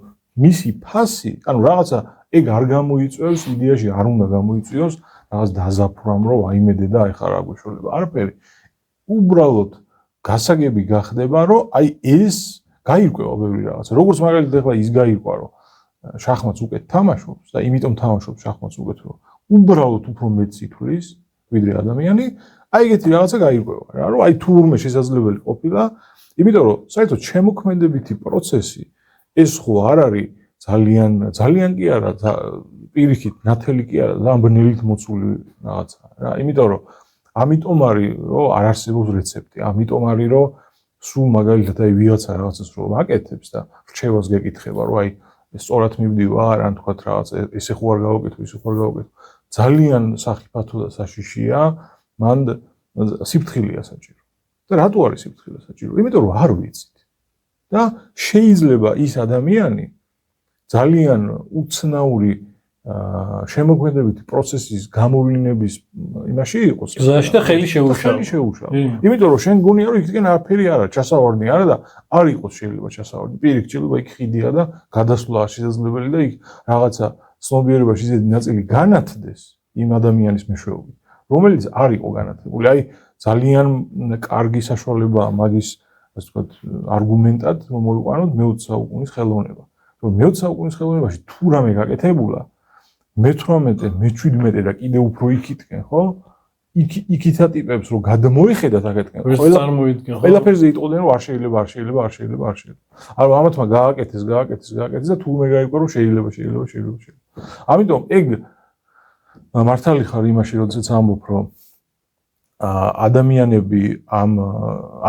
მისი ფასი ანუ რაღაცა ეგ არ გამოიწვევს იდეაში არ უნდა გამოიწვიოს რაღაც დაზაფრამ რომ აიმედე და ეხლა რა გვეშველება არაფერი უბრალოდ გასაგები გახდება რომ აი ეს გაირკვევა ბევრი რაღაცა როგორც მაგალითად ეხლა ის გაირკვა რომ შახმატს უკეთ თამაშობს და იმიტომ თამაშობს შახმატს უკეთ რომ უბრალოდ უფრო მეტ სითვლის ვიდრე ადამიანი აი ეგეთი რაღაცა გაირკვევა რა რომ აი თურმე შესაძლებელი ყოფილა იმიტომ რომ საერთოდ შემოქმედებითი პროცესი ეს ხო არ არის ძალიან კი არა პირიქით ნათელი კი არა და ბნელით მოცული რაღაცა რა იმიტომ რომ ამიტომ არის რომ არ არსებობს რეცეპტი, ამიტომ არის რომ სულ მაგალითად აი ვიღაცა რაღაცას რომ აკეთებს და რჩევას გეკითხება რომ აი ეს სწორად მივდივა არ ან თქვა რაღაც ესე ხო არ გავაკეთო, ისე ხო არ გავაკეთო. ძალიან სახიფათო და საშიშია, მან სიფრთხილეა საჭირო. და რატო არის სიფრთხილე საჭირო? იმიტომ რომ არ ვიცით. და შეიძლება ის ადამიანი ძალიან უცნაური შემოქმედებითი პროცესის გამოვლინების იმაში იყოს. გზაში და ხელი შეუშალა. იმიტომ რომ შენ გონია რომ იქიდან არაფერი არა, ჩასავარდი არა და არ იყოს შეიძლება ჩასავარდი. პირიქით შეიძლება იქ ხიდია და გადასვლა შესაძლებელი და იქ რაღაცა ცნობიერებაში ისეთი ნაწილი განათდეს იმ ადამიანის მეშვეობით, რომელიც არ იყო განათლებული. აი ძალიან კარგი საშუალებაა მაგის, ასე ვთქვათ, არგუმენტად რომ მოვიყვანოთ მე-20 საუკუნის ხელოვნება. რომ მე-20 საუკუნის ხელოვნებაში თუ რამე გაკეთებულა, მე-18, მე-17 და კიდევ უფრო იქითკენ, ხო? იქითა ტიპებს რომ გადმოიხედათ აქეთკენ, ყველაფერზე იტყოდნენ რომ არ შეიძლება. არა, ამათმა გააკეთეს და თურმე გაიგო რომ შეიძლება. ამიტომ ეგ მართალი ხარ იმაში, როდესაც ამბობ რომ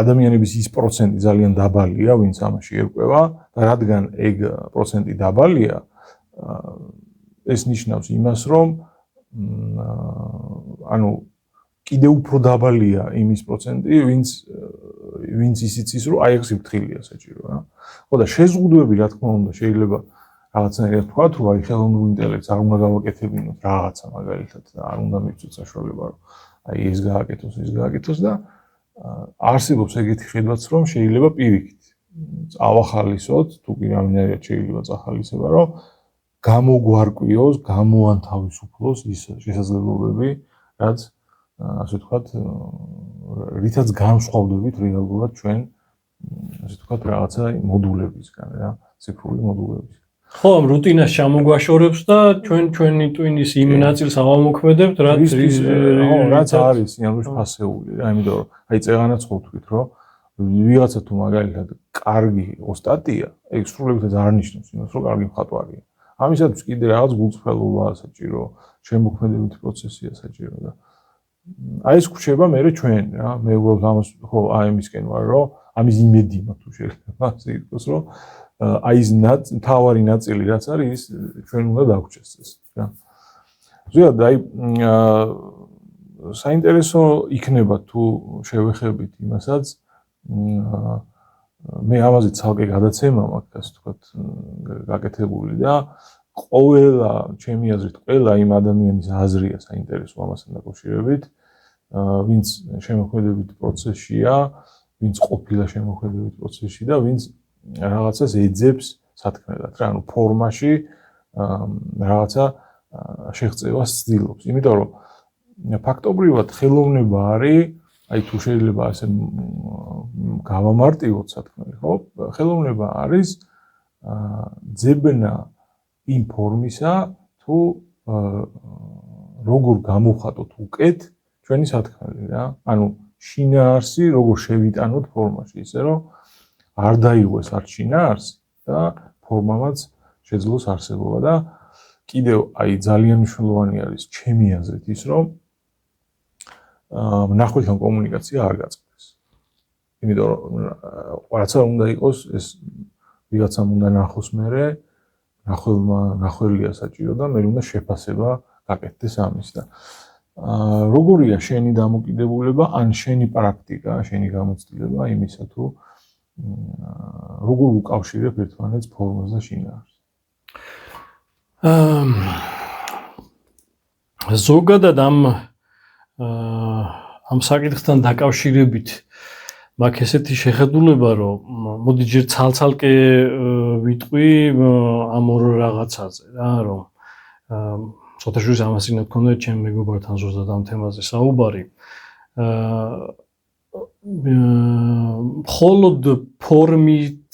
ადამიანების ის პროცენტი ძალიან დაბალია, ვინც ამაში ერკვევა და რადგან ეგ პროცენტი დაბალია, ეს ნიშნავს იმას, რომ ანუ კიდევ უფრო დაბალია იმის პროცენტი, ვინც ისიც ის რომ აი ეს სიფრთხილეა საჭირო რა. ხო და შეზღუდვები რა თქმა უნდა შეიძლება რაღაცნაირად თქვა, რომ აი ხელოვნურ ინტელექტს არ უნდა გავაკეთებინოთ რაღაცა მაგალითად და არ უნდა მივწოთ საშუალება რომ აი ეს გააკეთოს და არსებობს ეგეთი ხედვაც რომ შეიძლება პირიქით წავახალისოთ თუ კი რამენერად შეიძლება წახალისება რომ გამოგვარკვიოს, გამოანთავისუფლოს ის შესაძლებლობები, რაც ასე ვთქვათ, რითაც განსხვავდებით რეალურად ჩვენ ასე ვთქვათ რაღაცა მოდულებისგან რა, ციფრული მოდულებისგან. ხო, ამ რუტინას ჩამოგვაშორებს და ჩვენი ტვინის იმ ნაწილს ავამოქმედებთ, რაც არის სინამდვილეში ფასეული რა, იმიტომ რომ აი წეღანაც ხო ვთქვით, რომ ვიღაცა თუ მაგალითად კარგი ოსტატია, ეგ სრულებით არ ნიშნავს იმას, რომ კარგი მხატვარია. ამისათვის კიდე რაღაც გულწრფელობაა საჭირო, შემოქმედებითი პროცესია საჭირო და აი ეს გვჩება მე ჩვენ რა, მე უბრალოდ ამას ხო აი იმისკენ ვარ, რომ ამის იმედი მაქვს თუ შეიძლება ასე იყოს, რომ აი ეს თავარი ნაწილი რაც არის ის ჩვენ უნდა დაგვჭეს ეს რა. ზოგადად აი საინტერესო იქნება თუ შევეხებით იმასაც მე ამაზე ცალკე გადაცემა მაქვს ასე ვთქვათ გაკეთებული და ყველა ჩემი აზრით ყველა იმ ადამიანის აზრია საინტერესო ამასთან დაკავშირებით ვინც შემოქმედებით პროცესშია, ვინც ყოფილა შემოქმედებით პროცესში და ვინც რაღაცას ეძებს სათქმელად რა, ანუ ფორმაში რაღაცა შეღწევას ცდილობს. იმიტომ რომ ფაქტობრივად ხელოვნება არის, აი თუ შეიძლება ასე გავამარტივოთ სათქმელი, ხო? ხელოვნება არის ძებნა იმ ფორმისა, თუ როგორ გამოვხატოთ უკეთ ჩვენი სათქმელი რა. ანუ შინაარსი როგორ შევიტანოთ ფორმაში, ისე რომ არ დაიღოს არც შინაარსი და ფორმამაც შეძლოს არსებობა და კიდევ აი ძალიან მნიშვნელოვანი არის ჩემი აზრით ის რომ მნახველთან კომუნიკაცია არ გაწყდეს. იმიტომ რომ რაცა უნდა იყოს ეს ვიღაცამ უნდა ნახოს მერე ნახველია საჭირო და მე უნდა შეფასება გაკეთდეს ამის და როგორია შენი დამოკიდებულება ან შენი პრაქტიკა, შენი გამოცდილება იმისა თუ როგორ უკავშირებ ერთმანეთს ფორმას და შინაარსს? ზოგადად ამ საკითხთან დაკავშირებით მაქვს ესეთი შეხედულება, რომ მოდი ჯერ ცალ-ცალკე ვიტყვი ამ ორ რაღაცაზე რა, რომ ცოტა შორის ამას უნდა გქონდა ჩემ მეგობართან ზუსტად ამ თემაზე საუბარი. მხოლოდ ფორმით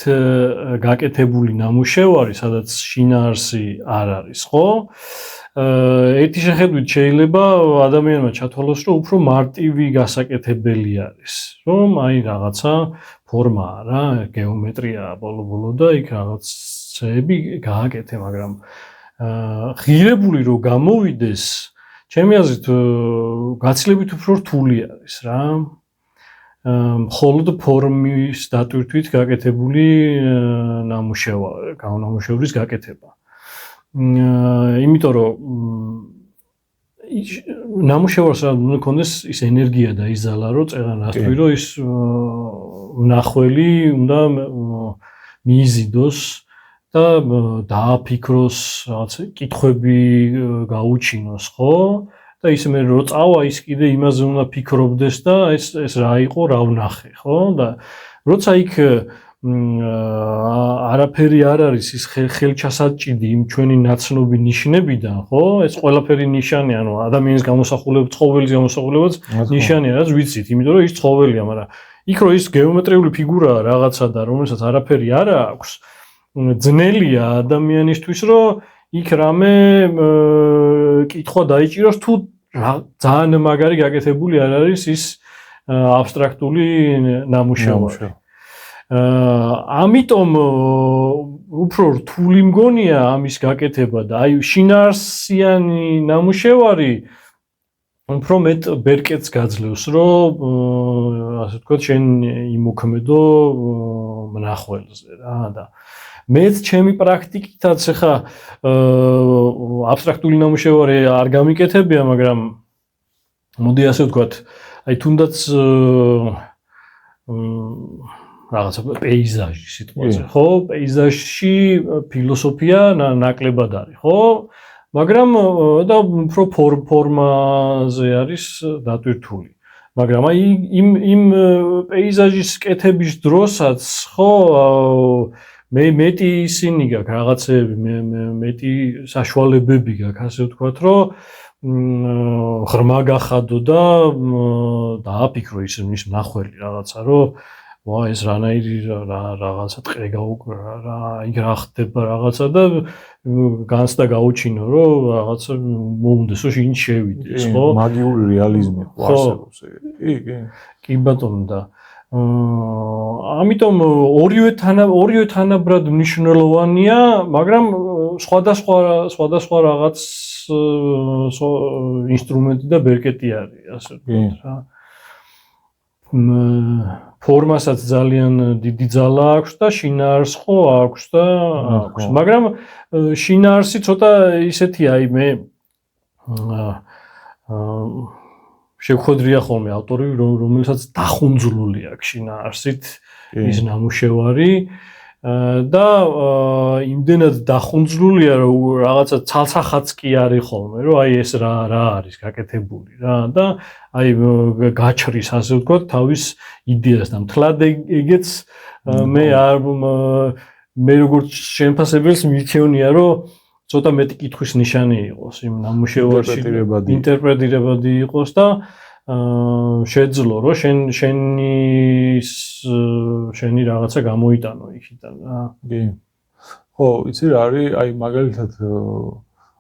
გაკეთებული ნამუშევარი, სადაც შინაარსი არ არის, ხო? ერთი შეხედვით შეიძლება ადამიანმა ჩათვალოს, რომ უფრო მარტივი გასაკეთებელი არის, რომ აი რაღაცა ფორმაა რა, გეომეტრია ბოლო-ბოლო და იქ რაღაცები გააკეთე, მაგრამ ღირებული რომ გამოვიდეს, ჩემი აზრით გაცილებით უფრო რთული არის რა. მხოლოდ ფორმის დატვირთვით გაკეთებული ნამუშევრის გაკეთება. იმიტომ რომ ნამუშევარს უნდა ქონდეს ის ენერგია და ის ძალა, რომ წეღანასტვი, რომ ის მნახველი უნდა მიიზიდოს და დააფიქროს, რაღაც კითხვები გაუჩინოს, ხო? და ისე მე რო წავა ის კიდე იმაზე უნდა ფიქრობდეს და ეს რა იყო, რა ვნახე, ხო? და როცა იქ არაფერი არ არის ის ხელჩასაჭიდი იმ ჩვენი ნაცნობი ნიშნებიდან, ხო? ეს ყველაფერი ნიშანია, ანუ ადამიანის გამოსახულება, ცხოველის გამოსახულებაც ნიშანია, რაც ვიცით, იმიტომ რომ ის ცხოველია, მაგრამ იქ რო ის გეომეტრიული ფიგურაა რაღაცა და რომელსაც არაფერი არ აქვს, ძნელია ადამიანისთვის, რომ იქ რამე კითხვა დაიჭიროს თუ ძალიან მაგარი გაკეთებული არ არის ის აბსტრაქტული ნამუშევარი. ამიტომ უფრო რთული მგონია ამის გაკეთება და აი შინაარსიანი ნამუშევარი უფრო მეტ ბერკეტს გაძლევს, რომ ასე ვთქვათ, შენ იმოქმედო მნახველზე რა და მეც ჩემი პრაქტიკითაც ხა აბსტრაქტული ნამუშევარი არ გამიკეთებია, მაგრამ მოდი ასე ვთქვათ, აი თუნდაც რაღაცა პეიზაჟი სიტყვაზე, ხო? პეიზაჟში ფილოსოფია ნაკლებად არის, ხო? მაგრამ და უფრო ფორმაზე არის დატვირთული. მაგრამ აი იმ პეიზაჟის კეთების დროსაც, ხო, მეტი ისინი გაქვს რაღაცები, მეტი საშუალებები გაქვს, ასე ვთქვათ, რომ ღრმა გახადო და დააფიქრო ის მნახველი რაღაცა, რომ ვა ეს რანაირი რაღაცა ტყე გაუკრა რა იქ რა ხდება რაღაცა და განცდა გაუჩინო რომ რაღაცა მოუნდეს რომ შინ შევიდეს ხო მაგიური რეალიზმი ხო არსებობს კი კი ბატონო და ამიტომ ორივე თანაბრად მნიშვნელოვანია მაგრამ სხვადასხვა რაღაც ინსტრუმენტი და ბერკეტი არის ასე ვთქვათ რა ფორმასაც ძალიან დიდი ძალა აქვს და შინაარს ხო აქვს და აქვს მაგრამ შინაარსი ცოტა ისეთია აი მე შევხვედრია ხოლმე ავტორი რომელსაც დახუნძლული აქვს შინაარსით ის ნამუშევარი და იმდენად დახუნძლულია რომ რაღაცა ცალსახაც კი არის ხოლმე რომ აი ეს რა არის გაკეთებული რა და აი გაჩრის ასე ვთქვათ თავის იდეას და მთლად ეგეც მე როგორც შემფასებელს მირჩევნია რომ ცოტა მეტი კითხვის ნიშანი იყოს იმ ნამუშევარში ინტერპრეტირებადი იყოს და შეძლო რომ შენი რაღაცა გამოიტანო იქიდან რა. კი. ხო, იცი რა არის, აი მაგალითად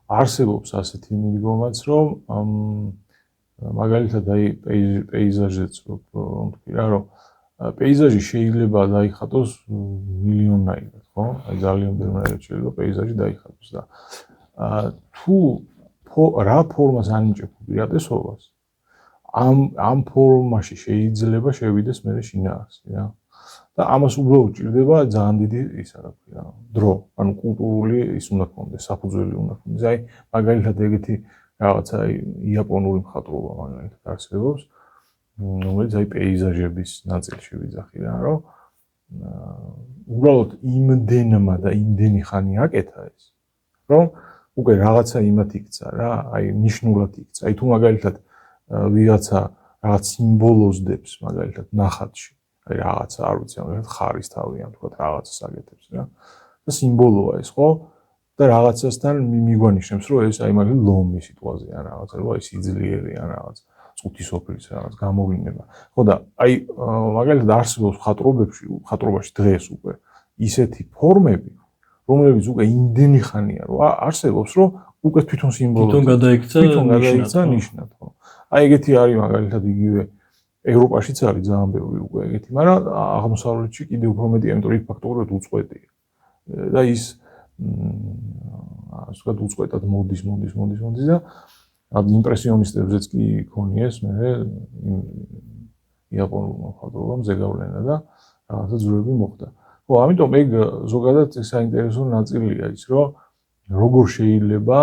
არსებობს ასეთი მიდგომაც, რომ მაგალითად აი პეიზაჟიც რომ თქვი რა, რომ პეიზაჟი შეიძლება დაიხატოს მილიონნაირად, ხო? აი ძალიან ბევრნაირად შეიძლება პეიზაჟი დაიხატოს და თუ რა ფორმას ანიჭებ უპირატესობას ამ ფორმაში შეიძლება შევიდეს მე შინაარსი რა და ამას უბრალოდ ჭირდება ძალიან დიდი ისა რა ქვია რა დრო ანუ კულტურული ის უნდა ქონდეს საფუძველი უნდა ქონდეს აი მაგალითად ეგეთი რაღაცა იაპონური მხატვრობა მაგალითად არსებობს რომელიც აი პეიზაჟების ნაწილში ვიძახი რა რომ უბრალოდ იმდენმა და იმდენი ხანი აკეთა ეს რომ უკვე რაღაცა იმათ იქცა რა აი ნიშნულად იქცა აი თუ მაგალითად ვიღაცა რაღაც სიმბოლოზდებს მაგალითად ნახატში აი რაღაცა არ ვიცი მაგალითად ხარის თავი ან თქვა რაღაცას აკეთებს რა და სიმბოლოა ეს ხო და რაღაცასთან მიგვანიშნებს რომ ეს აი მაგალითად ლომი სიტყვაზე ან რაღაცა რომ აი სიძლიერე ან რაღაც წუთისოფლის რაღაც გამოვინება ხო და აი მაგალითად არსებობს მხატვრობაში დღეს უკვე ისეთი ფორმები რომლებიც უკვე იმდენი ხანია რომ არსებობს რომ უკვე თვითონ სიმბოლოა თვითონ გადაიქცა ნიშნად ხო აი ეგეთი არის მაგალითად იგივე ევროპაშიც არის ძალიან ბევრი უკვე ეგეთი, მაგრამ აღმოსავლეთში კიდევ უფრო მეტია, იმიტომ რომ იქ ფაქტობრივად უწყვეტია. და ის ასე ვთქვათ უწყვეტად მოდის და იმპრესიონისტებზეც კი ქონიეს მე იაპონურმა მხატვრობამ ზეგავლენა და რაღაცა ძვრები მოხდა. ხო, ამიტომ ეგ ზოგადად საინტერესო ნაწილია ის, რომ როგორ შეიძლება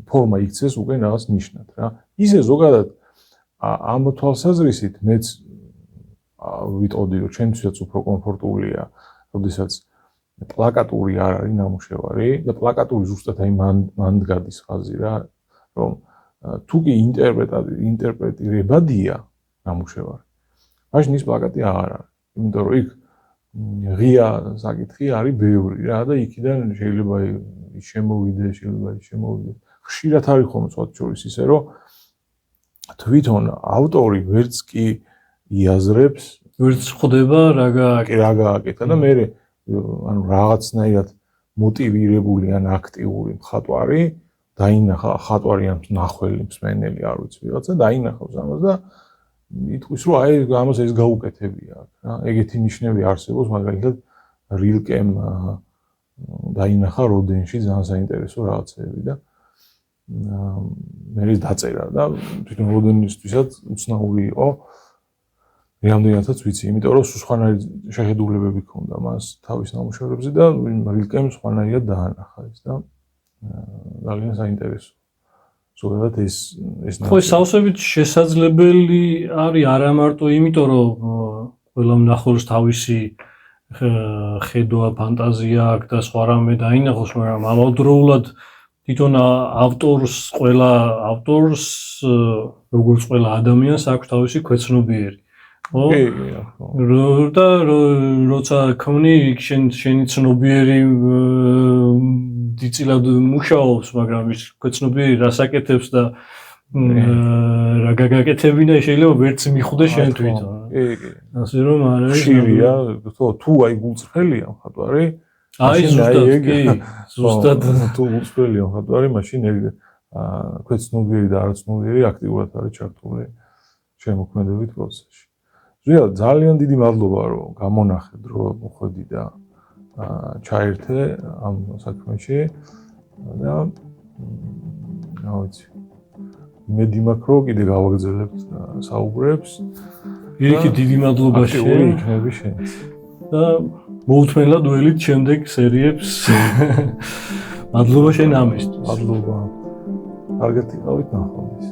ფორმა იქცეს უკვე რაღაც ნიშნად რა. ისე ზოგადად ამ თვალსაზრისით მეც ვიტყოდი, რომ ჩემთვისაც უფრო კომფორტულია, როდესაც პლაკატური არ არის ნამუშევარი და პლაკატური ზუსტად აი მან გადის ხაზი რა, რომ თუ კი ინტერპრეტირებადია ნამუშევარი, მაშინ ის პლაკატი აღარ არის. იმიტომ რომ იქ ღია საკითხი არის ბევრი რა და იქიდან შეიძლება ის შემოვიდეს, შეიძლება ის შემოვიდეს. ხშირად არის ხოლმე სხვა შორის ისე, რომ თვითონ ავტორი ვერც კი იაზრებს, ვერც ხვდება რა გააკეთა და მე ანუ რაღაცნაირად მოტივირებული ან აქტიური მხატვარი დაინახა ხატვარი ან ნახველი მსმენელი არ ვიცი ვიღაცა დაინახავს ამას და იტყვის რომ აი ამას ეს გაუკეთებია აქ რა ეგეთი ნიშნები არსებობს მაგალითად რილკემ დაინახა როდენში ძალიან საინტერესო რაღაცები და მე დაწერა და თვითონ როდენისთვისაც უცნაური იყო რამდენადაც ვიცი, იმიტომ რომ სხვანაირი შეხედულებები ჰქონდა მას თავის ნამუშევრებზე და რილკემ სხვანაირად დაანახა ეს და ძალიან საინტერესო. ზოგადად ეს ხო, სავსებით შესაძლებელი არის არა მარტო იმიტომ რომ ყველა მნახველს თავისი ხედვა, ფანტაზია აქვს და სხვა რამე დაინახოს, მაგრამ ამავდროულად თვითონ ყველა ავტორს როგორც ყველა ადამიანს აქვს თავისი ქვეცნობიერი. ხო? და როცა ქმნი შენი ცნობიერი დიწილად მუშაობს, მაგრამ ის ქვეცნობიერი რას აკეთებს და რა გაგაკეთებინა შეიძლება ვერც მიხვდეს შენ თვითონ. კი. ასე რომ არ არის ხშირია, თუ აი გულწრფელია მხატვარი, აი ზუსტად თუ გულწრფელია მხატვარი, მაშინ ქვეცნობიერი და არაცნობიერი აქტიურად არის ჩართული შემოქმედებით პროცესში. ძალიან დიდი მადლობა რომ გამონახე დრო მოხვედი და ჩაერთე ამ საქმეში და რა ვიცი იმედი მაქვს რომ კიდე გავაგრძელებთ საუბრებს იქი დიდი მადლობა იქნები შენ და მოუთმენლად ველით შემდეგ სერიებს მადლობა შენ ამისთვის მადლობა კარგად იყავით ნახვამდის